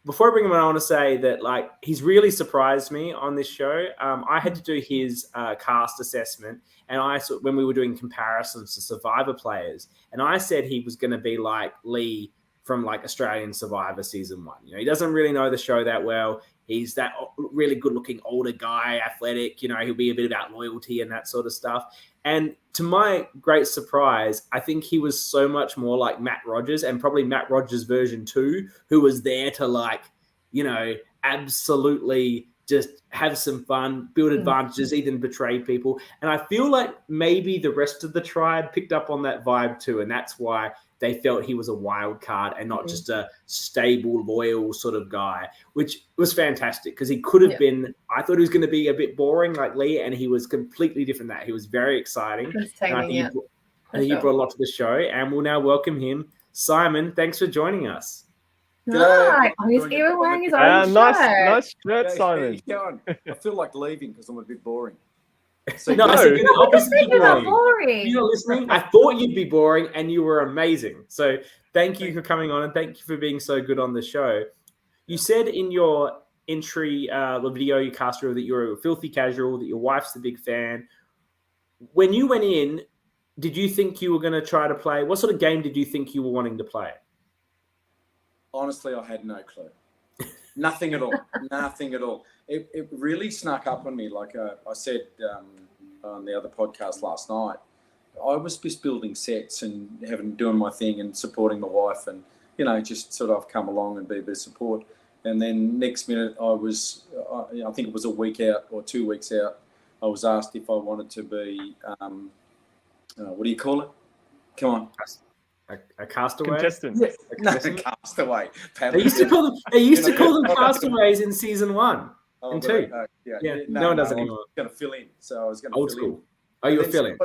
before I bring him on, I want to say that like he's really surprised me on this show. I had to do his cast assessment, and when we were doing comparisons to Survivor players, and I said he was going to be like Lee from like Australian Survivor season 1. He doesn't really know the show that well. He's that really good-looking older guy, athletic. He'll be a bit about loyalty and that sort of stuff. And to my great surprise, I think he was so much more like Matt Rogers, and probably Matt Rogers version 2, who was there to like, absolutely just have some fun, build advantages, even betray people. And I feel like maybe the rest of the tribe picked up on that vibe too. And that's why they felt he was a wild card and not just a stable, loyal sort of guy, which was fantastic because he could have been. I thought he was going to be a bit boring like Lee, and he was completely different. That he was very exciting. I think he brought a lot to the show, and we'll now welcome him. Simon, thanks for joining us. Right. Oh, he's even wearing his own shirt. Nice shirt, Simon. I feel like leaving because I'm a bit boring. So no, boring. You're listening. I thought you'd be boring, and you were amazing. So thank you for coming on, and thank you for being so good on the show. You said in your entry video you cast that you're a filthy casual, that your wife's a big fan. When you went in, did you think you were going to try to play? What sort of game did you think you were wanting to play? Honestly, I had no clue. Nothing at all. Nothing at all. It really snuck up on me. Like I said on the other podcast last night, I was just building sets and doing my thing and supporting my wife and, just sort of come along and be a bit of support. And then next minute I think it was a week out or 2 weeks out, I was asked if I wanted to be, what do you call it? Come on. A castaway? Contestant. Yeah. No, castaway. They used to call them castaways in season 1 and 2. No one does anymore. I was going to fill in. So I was going to Old fill school. in. Oh, you were filling?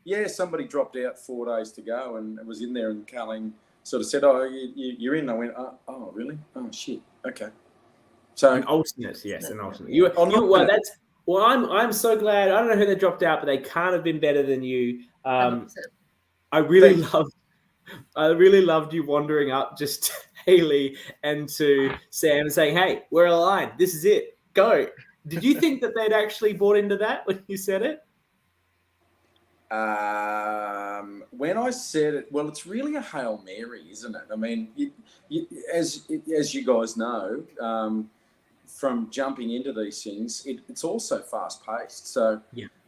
Yeah, somebody dropped out 4 days to go and it was in there and Carleen sort of said, oh, you're in. I went, oh, really? Oh, shit. Okay. So an alternate, yes, an alternate. I'm so glad. I don't know who they dropped out, but they can't have been better than you. I really loved you wandering up just to Hayley and to Sam and saying, "Hey, we're aligned. This is it. Go." Did you think that they'd actually bought into that when you said it? When I said it, well, it's really a Hail Mary, isn't it? I mean, as you guys know, from jumping into these things, it's also fast paced. So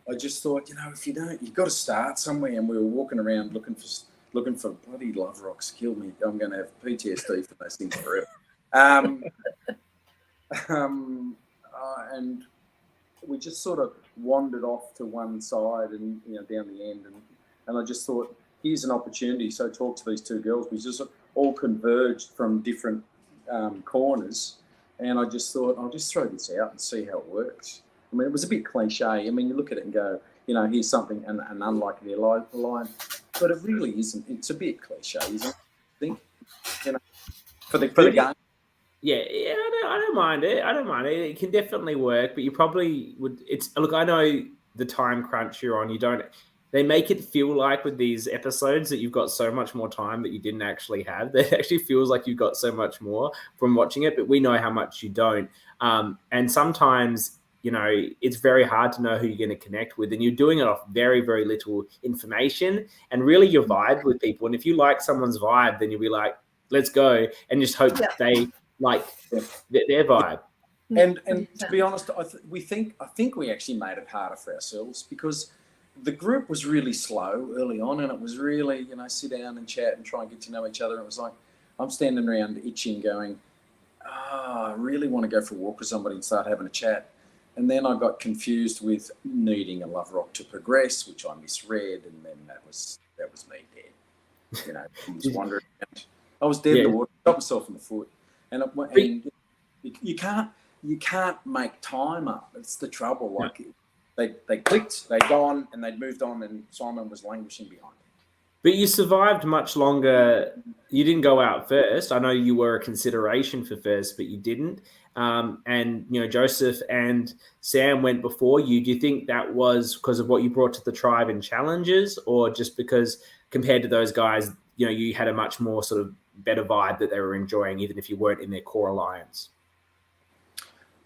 I just thought, if you don't, you've got to start somewhere. And we were walking around looking for bloody love rocks. Kill me. I'm going to have PTSD for those things forever. And we just sort of wandered off to one side and down the end, and I just thought, here's an opportunity. So talk to these two girls. We just all converged from different corners, and I just thought, I'll just throw this out and see how it works. I mean, it was a bit cliche. I mean, you look at it and go, here's something, an unlikely line, but it really isn't. It's a bit cliche, isn't it? I think, for the game. Yeah, I don't mind it. It can definitely work, but you probably would. Look, I know the time crunch you're on. They make it feel like with these episodes that you've got so much more time that you didn't actually have. It actually feels like you've got so much more from watching it, but we know how much you don't. And sometimes, it's very hard to know who you're going to connect with, and you're doing it off very, very little information and really your vibe with people. And if you like someone's vibe, then you'll be like, let's go, and just hope that they like their vibe. And to be honest, I think we actually made it harder for ourselves because the group was really slow early on, and it was really, sit down and chat and try and get to know each other. It was like, I'm standing around itching going, I really want to go for a walk with somebody and start having a chat. And then I got confused with needing a love rock to progress, which I misread, and then that was me dead. I was wandering around. I was dead in the water, shot myself in the foot. And you can't make time up. It's the trouble. Like they clicked, they'd gone, and they'd moved on, and Simon was languishing behind. But you survived much longer. You didn't go out first. I know you were a consideration for first, but you didn't. And Joseph and Sam went before you. Do you think that was because of what you brought to the tribe in challenges, or just because compared to those guys, you had a much more sort of better vibe that they were enjoying, even if you weren't in their core alliance?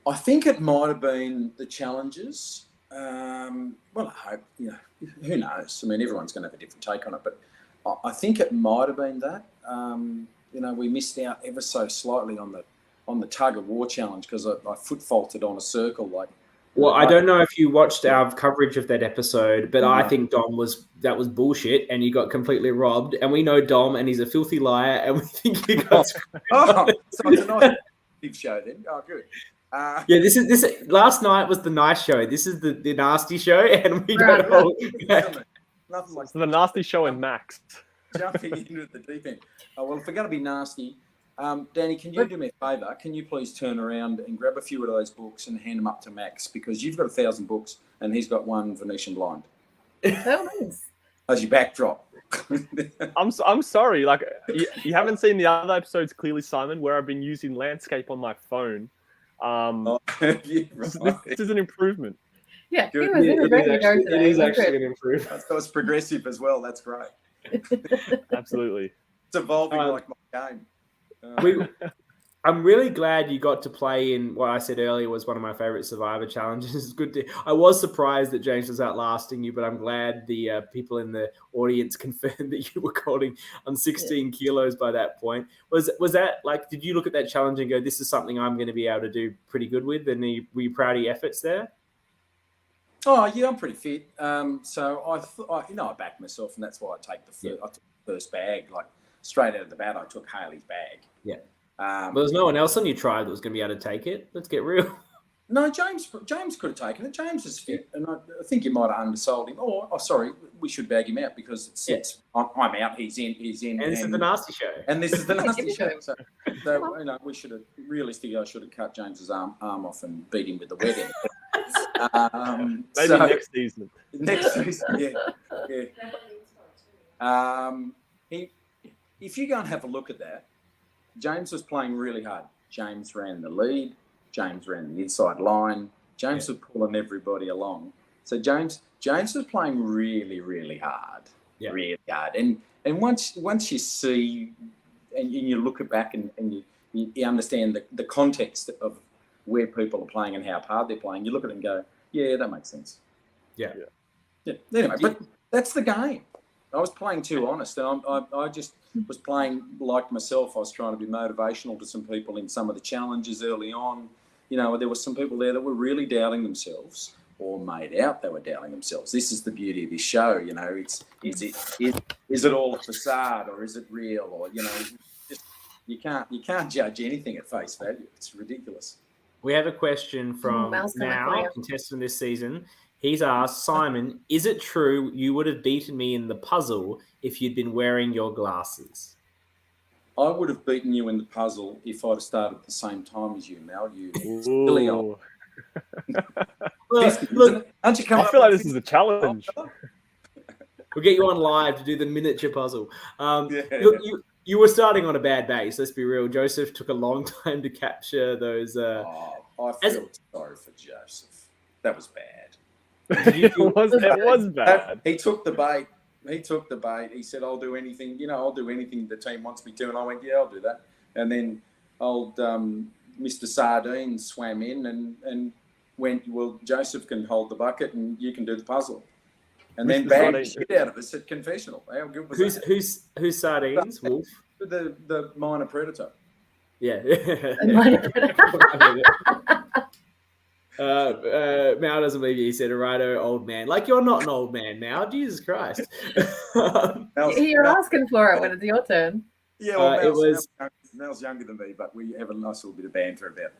I think it might have been the challenges. Well, I hope, who knows? I mean, everyone's going to have a different take on it, but I think it might have been that. We missed out ever so slightly on the tug of war challenge because I foot faulted on a circle. Well, I don't know if you watched our coverage of that episode, but I think that was bullshit, and you got completely robbed. And we know Dom, and he's a filthy liar, and we think you got. So it's a nice big show then. Oh, good. This last night was the nice show. This is the nasty show, and we don't hold. Nothing like the nasty show and Max. jumping into the deep end. Oh, well, if we're going to be nasty, Danny, can you do me a favour? Can you please turn around and grab a few of those books and hand them up to Max, because you've got 1,000 books and he's got one Venetian blind. Oh, nice. As your backdrop. I'm sorry. Like you haven't seen the other episodes clearly, Simon, where I've been using landscape on my phone. This is an improvement. Yeah, Good. It is actually an improvement. So it's progressive as well. That's great. Absolutely. It's evolving like my game. I'm really glad you got to play in what I said earlier was one of my favorite Survivor challenges. It's good I was surprised that James was outlasting you, but I'm glad the people in the audience confirmed that you were caught on 16 kilos by that point. Was that like, did you look at that challenge and go, this is something I'm going to be able to do pretty good with? And were you proud of your efforts there? Oh yeah, I'm pretty fit. So I backed myself, and that's why I took the first bag, like straight out of the bat. I took Haley's bag. Yeah. But there's no one else on your tribe that was going to be able to take it. Let's get real. No, James could have taken it. James is fit, and I think you might have undersold him. Sorry, we should bag him out because I'm out, he's in. And this is the nasty show. And this is the nasty show. So we should have, realistically, I should have cut James's arm off and beat him with the wedding. Maybe next season. Next season, yeah. If you go and have a look at that, James was playing really hard. James ran the lead. James ran the inside line. James was pulling everybody along. So James was playing really, really hard. Yeah. Really hard. And once you see and you look at back and you understand the context of where people are playing and how hard they're playing, you look at it and go, yeah, that makes sense. Yeah. Anyway, but that's the game. I was playing too honest, and I just was playing like myself. I was trying to be motivational to some people in some of the challenges early on. There were some people there that were really doubting themselves or made out they were doubting themselves. This is the beauty of this show. Is it all a facade or is it real? Or you can't judge anything at face value. It's ridiculous. We have a question from Mal, contestant this season. He's asked, Simon, is it true you would have beaten me in the puzzle if you'd been wearing your glasses? I would have beaten you in the puzzle if I'd have started at the same time as you, Mel. You silly old. Look, aren't you coming? I feel like this is a challenge. We'll get you on live to do the miniature puzzle. You were starting on a bad base. Let's be real. Joseph took a long time to capture those. I feel sorry for Joseph. That was bad. It was bad. He took the bait. He said, I'll do anything. I'll do anything the team wants me to. And I went, yeah, I'll do that. And then old Mr. Sardine swam in and went, well, Joseph can hold the bucket and you can do the puzzle. And then bagged the shit out of us at confessional. How good was that? Who's Sardines? Wolf? The minor predator. Yeah. Minor predator. Mao doesn't believe you. He said, righto, old man. Like, you're not an old man, Mao. Jesus Christ. You're asking for it when it's your turn. Yeah, well, Mel's younger than me, but we have a nice little bit of banter about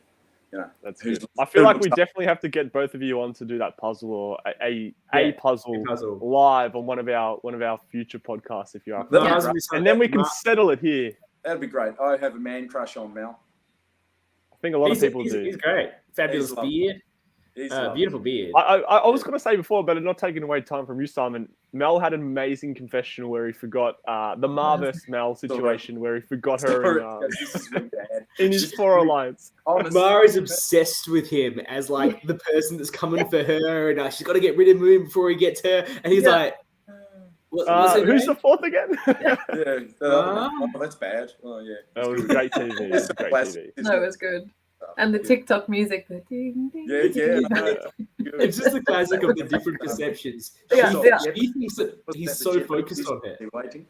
that's good. I feel like we definitely have to get both of you on to do that puzzle or a puzzle live on one of our future podcasts if you are. And then we can settle it here. That'd be great. I have a man crush on Mel. I think a lot of people do. He's great. Fabulous beard. Beautiful beard. I was going to say before, but not taking away time from you, Simon. Mel had an amazing confessional where he forgot the Marvis Mel situation where he forgot her in his Foro Alliance. Mari's obsessed with him as like the person that's coming for her, and she's got to get rid of him before he gets her. And he's like, who's the fourth again? That's bad. Oh yeah, that was great TV. No, it was good. And the TikTok music, the ding, ding, It's just a classic of the different perceptions. She thinks that he's so focused on her.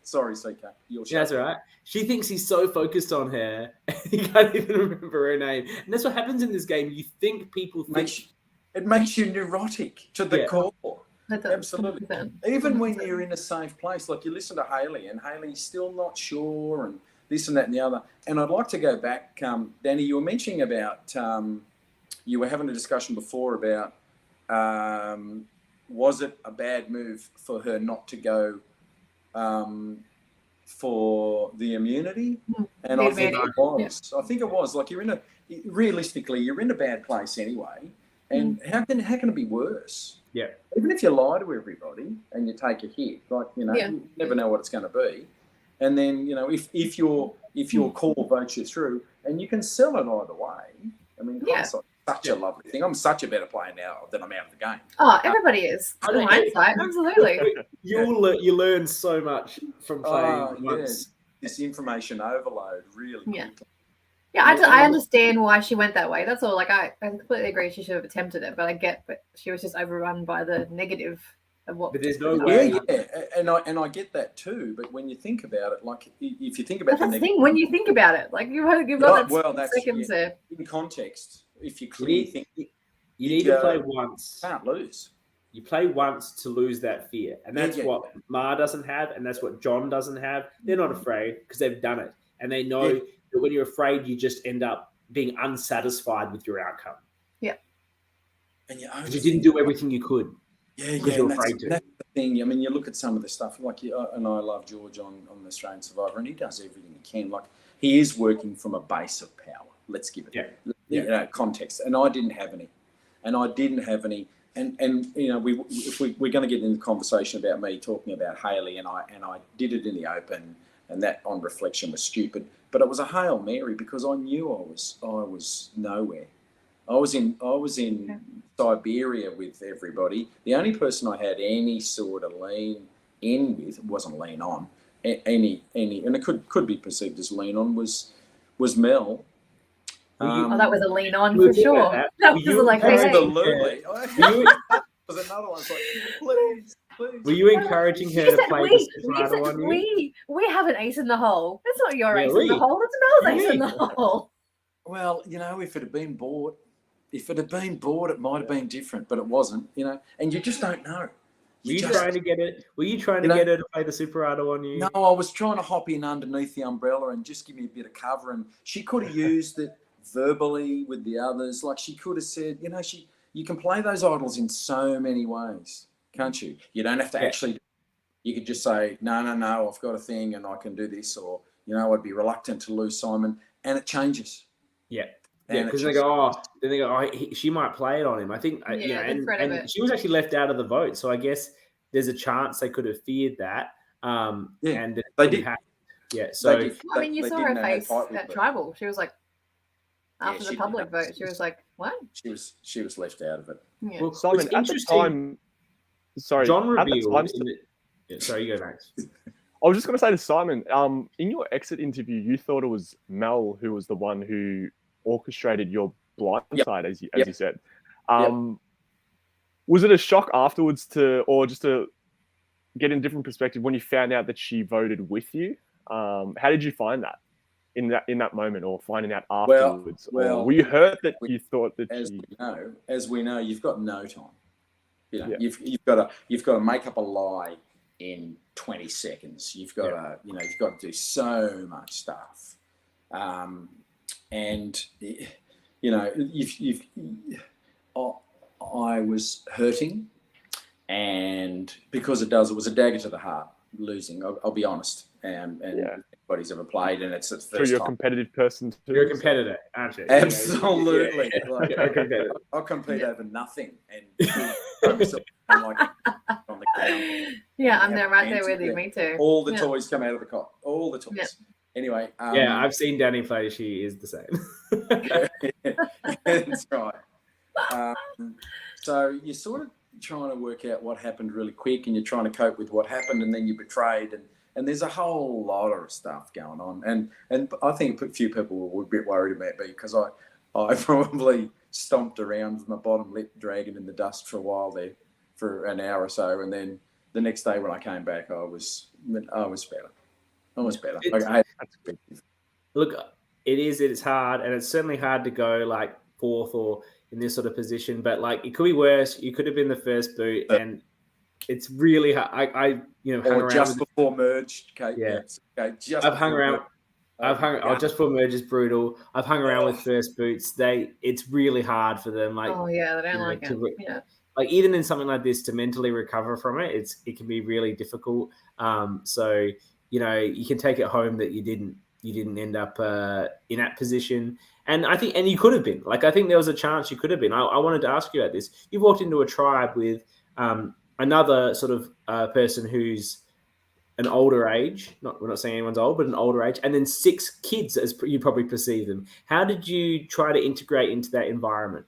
Sorry, CK. That's all right. She thinks he's so focused on her, he can't even remember her name. And that's what happens in this game. You think people think... It makes you neurotic to the core. Absolutely. Even when you're in a safe place, like you listen to Haley, and Haley's still not sure, and this and that and the other. And I'd like to go back, Danny, you were mentioning about, you were having a discussion before about, was it a bad move for her not to go for the immunity, and The I think immunity. it was. I think it was like realistically, you're in a bad place anyway, and how can it be worse? Yeah. Even if you lie to everybody and you take a hit, you never know what it's going to be, and then if your call votes you through, and you can sell it either way. I mean, it's such a lovely thing. I'm such a better player now that I'm out of the game. Oh, everybody is. In hindsight, absolutely. You learn so much from playing once. This information overload really quickly. Yeah, I understand why she went that way. That's all. Like, I completely agree she should have attempted it, but but she was just overrun by the negative of what. But there's no way. Yeah, and I get that too. But when you think about it, like if you think about that's the thing. When you think about it, like you've got that seconds there. In context, if you clearly think you need to play once. Can't lose. You play once to lose that fear, and that's what Ma doesn't have, and that's what John doesn't have. They're not afraid because they've done it, and they know that when you're afraid, you just end up being unsatisfied with your outcome. Yeah, and you didn't do everything you could. You're afraid to. That's the thing. I mean, you look at some of the stuff, and I love George on the Australian Survivor, and he does everything he can. Like, he is working from a base of power. Let's give it context. And I didn't have any. And if we're going to get into the conversation about me talking about Hayley, and I did it in the open, and that on reflection was stupid, but it was a Hail Mary because I knew I was nowhere. I was in Siberia with everybody. The only person I had any sort of lean in with, wasn't lean on, any, and it could be perceived as lean on, was Mel. That was a lean on for sure. That was like, absolutely. Was another one. Like, please. Were you encouraging her to play the Silverado on you? We have an ace in the hole. It's not your ace in the hole. It's Mel's ace in the hole. Well, if it had been bought, it might have been different, but it wasn't. And you just don't know. Were you trying to get her to play the Silverado on you? No, I was trying to hop in underneath the umbrella and just give me a bit of cover, and she could have used it verbally with the others. Like, she could have said, you can play those idols in so many ways, can't you? You don't have to actually, you could just say, no, I've got a thing and I can do this, or, I'd be reluctant to lose Simon, and it changes. Yeah. Yeah, because they go, she might play it on him. I think, and she was actually left out of the vote. So I guess there's a chance they could have feared that. And they did. So you saw her face at Tribal. She was like, after the public vote, she was like, "What?" She was left out of it. Yeah. Well, Simon, at the time, John revealed. Sorry, you go, Max. I was just going to say to Simon, in your exit interview, you thought it was Mel who was the one who orchestrated your blindside, as you said. Was it a shock afterwards or just to get in a different perspective when you found out that she voted with you? How did you find that? In that moment, or finding out afterwards? Or were you hurt that you thought that as we know, you've got no time. You've got to make up a lie in 20 seconds. You've got to you've got to do so much stuff, and I was hurting, and because it was a dagger to the heart losing. I'll be honest. And everybody's ever played, and it's the first time. So you're a competitive person too. You're a competitor, aren't you? Absolutely. I'll compete over nothing and focus on the ground. Yeah, I'm there right there with you. Me too. All the toys come out of the cot. All the toys. Yeah. Anyway. I've seen Danny play. She is the same. That's right. So you're sort of trying to work out what happened really quick, and you're trying to cope with what happened, and then you're betrayed, and there's a whole lot of stuff going on. And I think a few people were a bit worried about me because I probably stomped around with my bottom lip dragging in the dust for a while there for an hour or so. And then the next day when I came back, I was better. I was better. Look, it's hard, and it's certainly hard to go like fourth or in this sort of position, but like it could be worse. You could have been the first boot, and it's really hard. I hung around just before merge. Okay, I've hung around. Just before merge is brutal. I've hung around with first boots. It's really hard for them. Like, they don't like it. Like even in something like this, to mentally recover from it, it can be really difficult. So you can take it home that you didn't end up in that position. And I think, and you could have been. Like, I think there was a chance you could have been. I wanted to ask you about this. You've walked into a tribe with another sort of person who's an older age. We're not saying anyone's old, but an older age, and then 6 kids, as you probably perceive them. How did you try to integrate into that environment?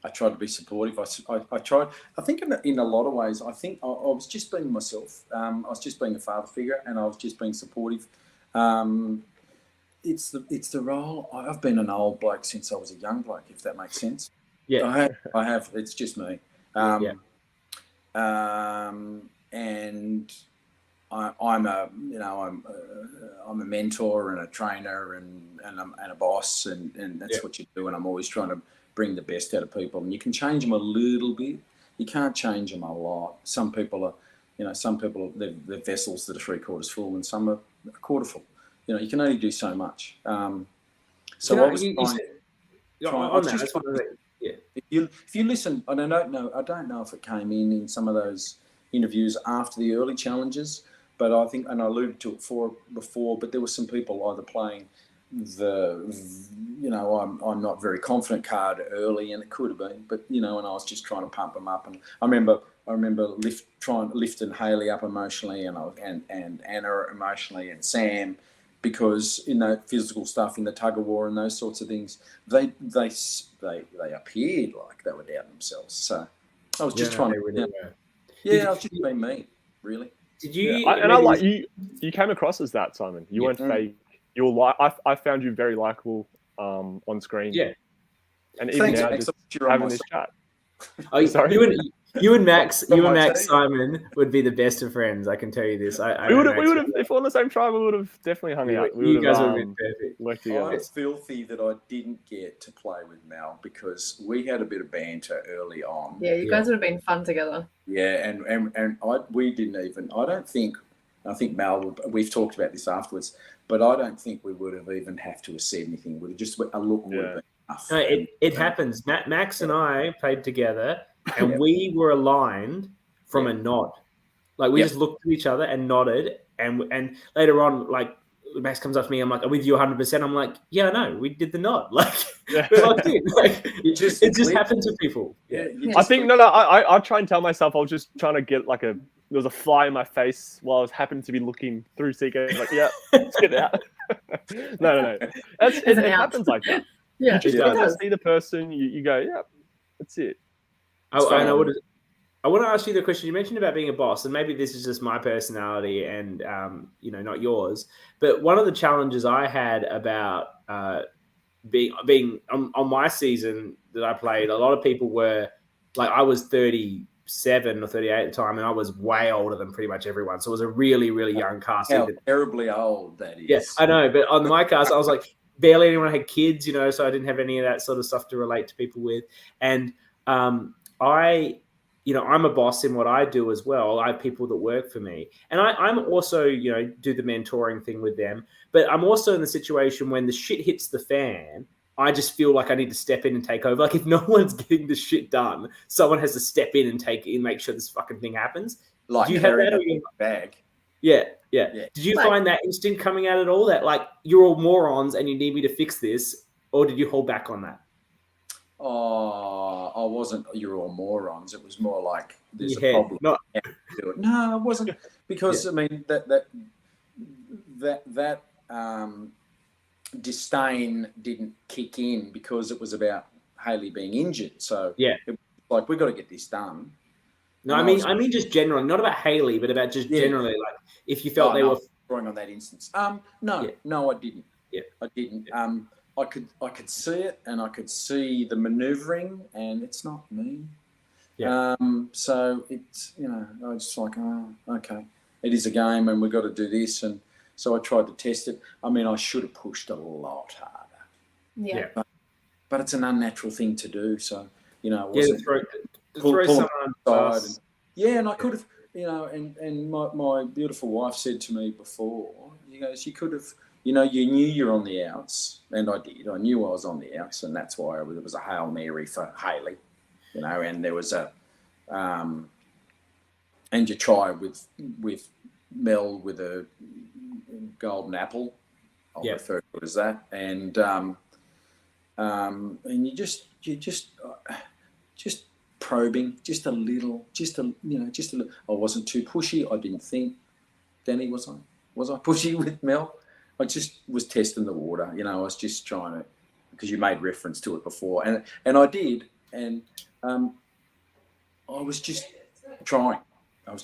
I tried to be supportive. I tried. I think in a lot of ways, I think I was just being myself. I was just being a father figure, and I was just being supportive. It's the role. I've been an old bloke since I was a young bloke, if that makes sense. Yeah, I have. It's just me. And I'm a mentor and a trainer and a boss, and that's what you do. And I'm always trying to bring the best out of people. And you can change them a little bit. You can't change them a lot. Some people are, they're vessels that are 3/4 full, and some are a quarter full. You can only do so much. So I was if you listen, I don't know if it came in some of those interviews after the early challenges, but I think, and I alluded to it before, but there were some people either playing I'm not very confident card early, and it could have been, but and I was just trying to pump them up. And I remember lifting Haley up emotionally, and Anna emotionally, and Sam, because in that physical stuff, in the tug of war and those sorts of things, they appeared like they were doubting themselves. So I was just trying to I was just being me, really. Did you? Yeah. I like you. You came across as that, Simon. You weren't fake. You were I found you very likable on screen. Yeah. And even now, just having this chat. Oh, sorry. You and Max, Simon would be the best of friends. I can tell you this. We would have, if we're on the same tribe, we would have definitely hung out. You guys would have been perfect. Worked together. I was filthy that I didn't get to play with Mel, because we had a bit of banter early on. Yeah, you guys would have been fun together. Yeah, and we didn't even. I think Mel. We've talked about this afterwards, but I don't think we would have even have to have said anything. Would have just a look would have been enough. No, it happens. Max and I played together, and we were aligned from a nod. Like, we just looked at each other and nodded, and later on, like, Max comes up to me, I'm like, "I'm with you 100%." I'm like, "Yeah, I know, we did the nod." Like, we're locked in. Like, it just happens to people. Yeah. I think I try and tell myself I was just trying to get there was a fly in my face while I was happening to be looking through CK. Like, let's get out. No. It happens like that. Yeah, you just get to see the person. You go, yeah, that's it. I know I want to ask you the question you mentioned about being a boss, and maybe this is just my personality and not yours. But one of the challenges I had about being on my season that I played, a lot of people were like, I was 37 or 38 at the time, and I was way older than pretty much everyone. So it was a really, really young cast. How terribly old that is. Yes, I know. But on my cast, I was like, barely anyone had kids, so I didn't have any of that sort of stuff to relate to people with. And I'm a boss in what I do as well. I have people that work for me, and I'm also, do the mentoring thing with them. But I'm also in the situation when the shit hits the fan, I just feel like I need to step in and take over. Like, if no one's getting the shit done, someone has to step in and make sure this fucking thing happens. Like, do you have that in your bag? Yeah. Did you find that instinct coming out at all, that like, you're all morons and you need me to fix this, or did you hold back on that? Oh, I wasn't. You're all morons. It was more like there's a problem. No, it wasn't, because I mean that disdain didn't kick in because it was about Haley being injured. So it was like, we got to get this done. No, I mean just generally, not about Haley, but about just generally, like, if you felt they were drawing on that instance. No, I didn't. Yeah, I didn't. I could see it, and I could see the manoeuvring, and it's not me. Yeah. So it's, I was just like, okay, it is a game, and we've got to do this, and so I tried to test it. I mean, I should have pushed a lot harder. Yeah. But it's an unnatural thing to do. So it wasn't throw someone aside. And I could have, and my beautiful wife said to me before, she could have. You knew you're on the outs, and I did. I knew I was on the outs, and that's why there was a Hail Mary for Haley, and there was a, and you try with Mel with a golden apple. I'll refer to it as that. And you just probing, just a little. I wasn't too pushy. I didn't think. Danny, was I pushy with Mel? I just was testing the water. I was just trying to, because you made reference to it before, and I did, and I was just trying. I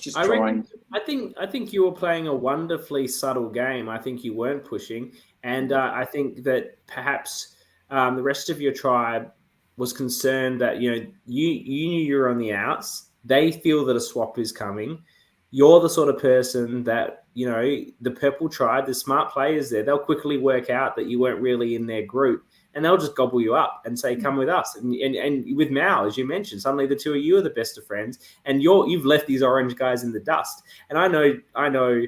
think you were playing a wonderfully subtle game. I think you weren't pushing, and I think that perhaps the rest of your tribe was concerned that you knew you were on the outs. They feel that a swap is coming. You're the sort of person that the purple tribe, the smart players there, they'll quickly work out that you weren't really in their group, and they'll just gobble you up and say, "Come with us." And with Mal, as you mentioned, suddenly the two of you are the best of friends, and you've left these orange guys in the dust. And I know,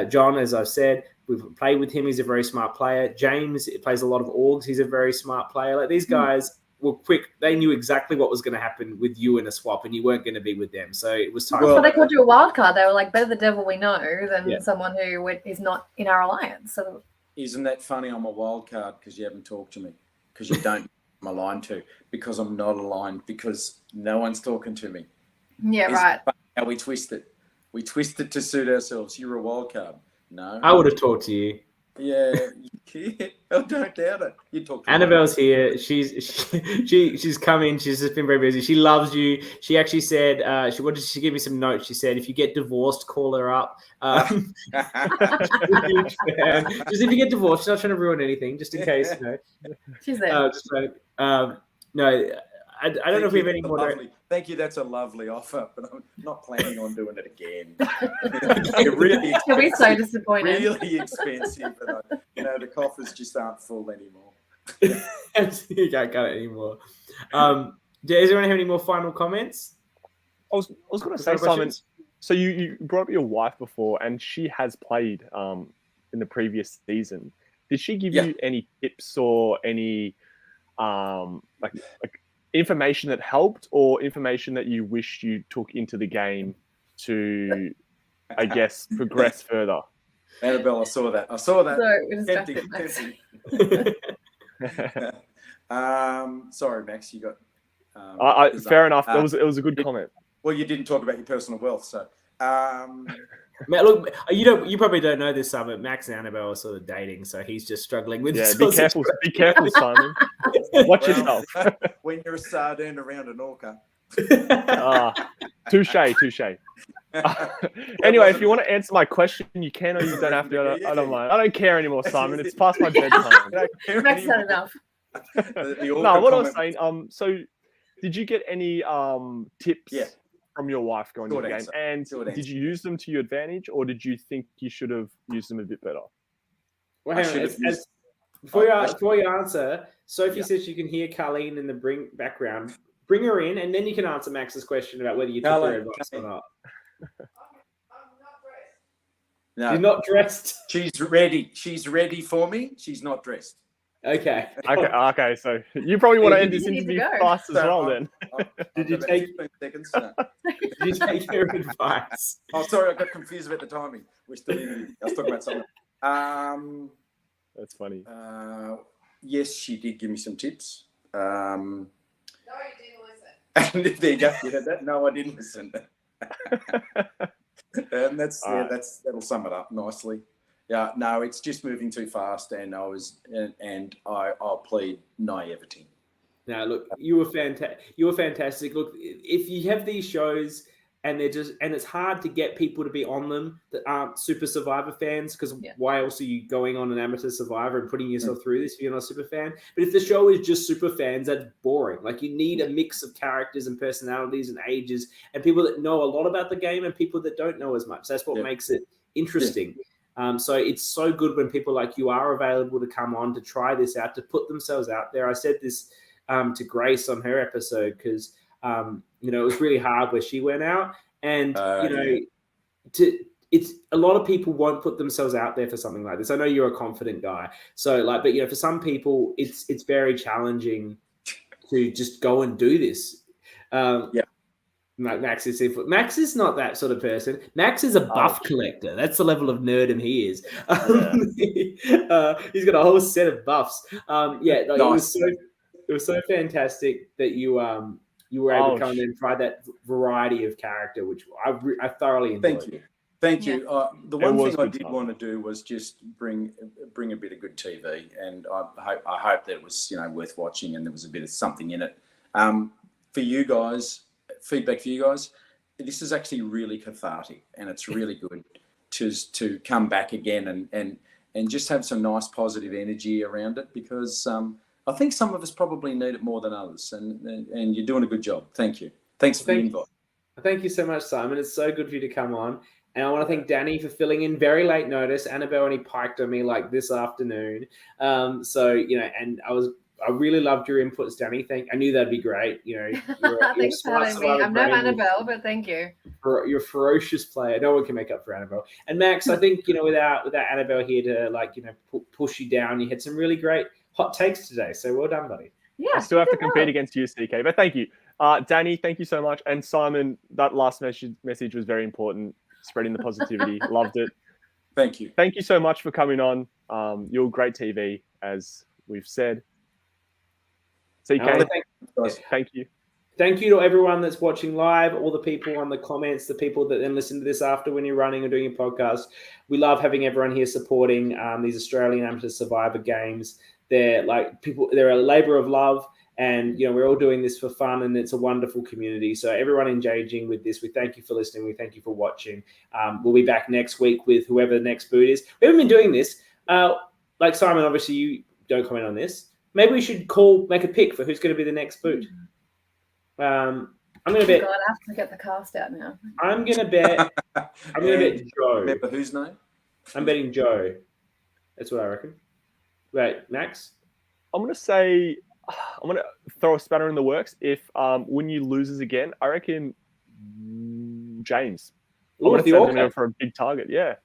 John, as I've said, we've played with him. He's a very smart player. James plays a lot of orgs. He's a very smart player. Like, these guys were quick. They knew exactly what was going to happen with you in a swap, and you weren't going to be with them. So it was time. Well, they called you a wild card. They were like, better the devil we know than someone who is not in our alliance. So isn't that funny? I'm a wild card because you haven't talked to me, because you don't I'm aligned to, because I'm not aligned, because no one's talking to me. Yeah, right. How we twist it. We twist it to suit ourselves. You're a wild card. No. I would have talked to you. Yeah, I don't doubt it. You talk to Annabelle's here. She's come in. She's just been very busy. She loves you. She actually said she gave me some notes. She said if you get divorced, call her up. Just if you get divorced, she's not trying to ruin anything, just in case. She's there. No, I don't know if we have any more. Thank you. That's a lovely offer, but I'm not planning on doing it again. Really, you'll be so disappointed. Really expensive, but the coffers just aren't full anymore. You can't cut it anymore. Does anyone have any more final comments? I was going to say, Simon. So you brought up your wife before, and she has played in the previous season. Did she give you any tips or any like information that helped, or information that you wished you took into the game to, I guess, progress further? Annabelle, I saw that. Sorry, Max, you got. Fair enough. It was a good comment. Well, you didn't talk about your personal wealth, so. Look, you probably don't know this, but Max and Annabelle are sort of dating, so he's just struggling with. Yeah, be careful, Simon. Watch yourself. When you're a sardine around an orca. Touche. Anyway, if you want to answer my question, you can, or you don't have to. I don't mind. I don't care anymore, Simon. It's past my bedtime. Max had enough. No, what I was saying. So, did you get any tips? Yeah. From your wife going to the game, and did you use them to your advantage, or did you think you should have used them a bit better? Well, hang on. Before you answer, Sophie says you can hear Carleen in the background. Bring her in, and then you can answer Max's question about whether you took her advice or not. I'm not dressed. No, you're not dressed. She's ready. She's ready for me. She's not dressed. Okay. So you probably want to end this interview fast as well, then. Did you take your advice? Oh, sorry, I got confused about the timing. We're still in. I was talking about something. That's funny. Yes, she did give me some tips. No, you didn't listen. There you go. You heard that? No, I didn't listen. And that'll sum it up nicely. Yeah, no, it's just moving too fast, and I'll plead naivety. No, look, you were fantastic. Look, if you have these shows and it's hard to get people to be on them that aren't super Survivor fans, because why else are you going on an amateur Survivor and putting yourself through this if you're not a super fan? But if the show is just super fans, that's boring. Like, you need a mix of characters and personalities and ages, and people that know a lot about the game and people that don't know as much. That's what makes it interesting. So it's so good when people like you are available to come on to try this out, to put themselves out there. I said this to Grace on her episode because it was really hard where she went out, and it's a lot of people won't put themselves out there for something like this. I know you're a confident guy, so but for some people it's very challenging to just go and do this. Max is not that sort of person. Max is a buff collector. That's the level of nerdom he is. He's got a whole set of buffs. Nice. It was so fantastic that you were able to come in and try that variety of character, which I thoroughly enjoyed. Thank you. The one thing I did want to do was just bring a bit of good TV, and I hope that it was worth watching, and there was a bit of something in it. For you guys, feedback for you guys, this is actually really cathartic, and it's really good to come back again and just have some nice positive energy around it, because I think some of us probably need it more than others, and you're doing a good job. Thank you. Thanks for the invite. Thank you so much, Simon. It's so good for you to come on. And I want to thank Danny for filling in very late notice. Annabelle only piked on me like this afternoon. And I really loved your inputs, Danny. I knew that'd be great. Thanks for having me. I'm no Annabelle, but thank you. You're a ferocious player. No one can make up for Annabelle. And Max, I think without Annabelle here to push you down, you had some really great hot takes today. So well done, buddy. Yeah, I still have to compete against you, CK, but thank you. Danny, thank you so much. And Simon, that last message was very important. Spreading the positivity. Loved it. Thank you. Thank you so much for coming on. You're great TV, as we've said. CK, thank you. Thank you to everyone that's watching live, all the people on the comments, the people that then listen to this after when you're running or doing your podcast. We love having everyone here supporting these Australian Amateur Survivor games. They're a labour of love. And, we're all doing this for fun, and it's a wonderful community. So everyone engaging with this, we thank you for listening. We thank you for watching. We'll be back next week with whoever the next boot is. We haven't been doing this. Like Simon, obviously you don't comment on this. Maybe we should make a pick for who's going to be the next boot. I'm going to bet. God, I have to get the cast out now. I'm going to bet Joe. Remember whose name? I'm betting Joe. That's what I reckon. Right, Max? I'm going to throw a spanner in the works. If Winyu loses again, I reckon James. I'm going to send him for a big target. Yeah.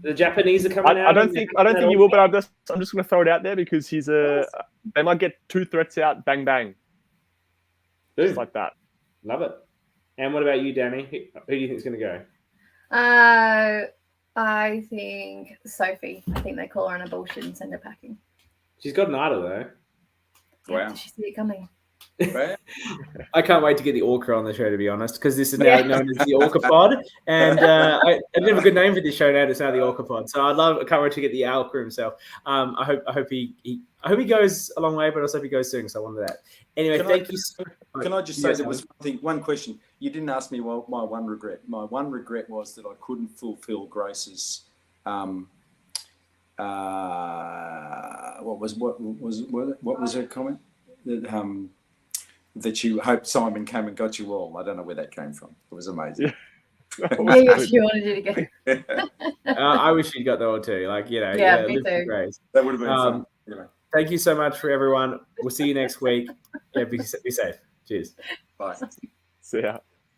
The Japanese are coming out. I don't think he will, but I'm just going to throw it out there because they might get 2 threats out, bang bang, just like that. Love it. And what about you, Danny? Who do you think is going to go? I think Sophie. I think they call her on a bullshit and send her packing. She's got an idol though. Wow. Did she see it coming? I can't wait to get the ORCA on the show, to be honest, because this is now known as the ORCA Pod, and I didn't have a good name for this show now. It's now the ORCA Pod, so I can't wait to get the ORCA himself. I hope he goes a long way, but also hope he goes soon. So I wanted that. Anyway, thank you. Can I just say there was one question you didn't ask me? Well, my one regret. My one regret was that I couldn't fulfil Grace's. What was her comment? That you hope Simon came and got you all. I don't know where that came from. It was amazing. Maybe she wanted you to get. I wish you got the all too. Me too. Grace. That would have been fun. Thank you so much for everyone. We'll see you next week. Be safe. Cheers. Bye. See ya.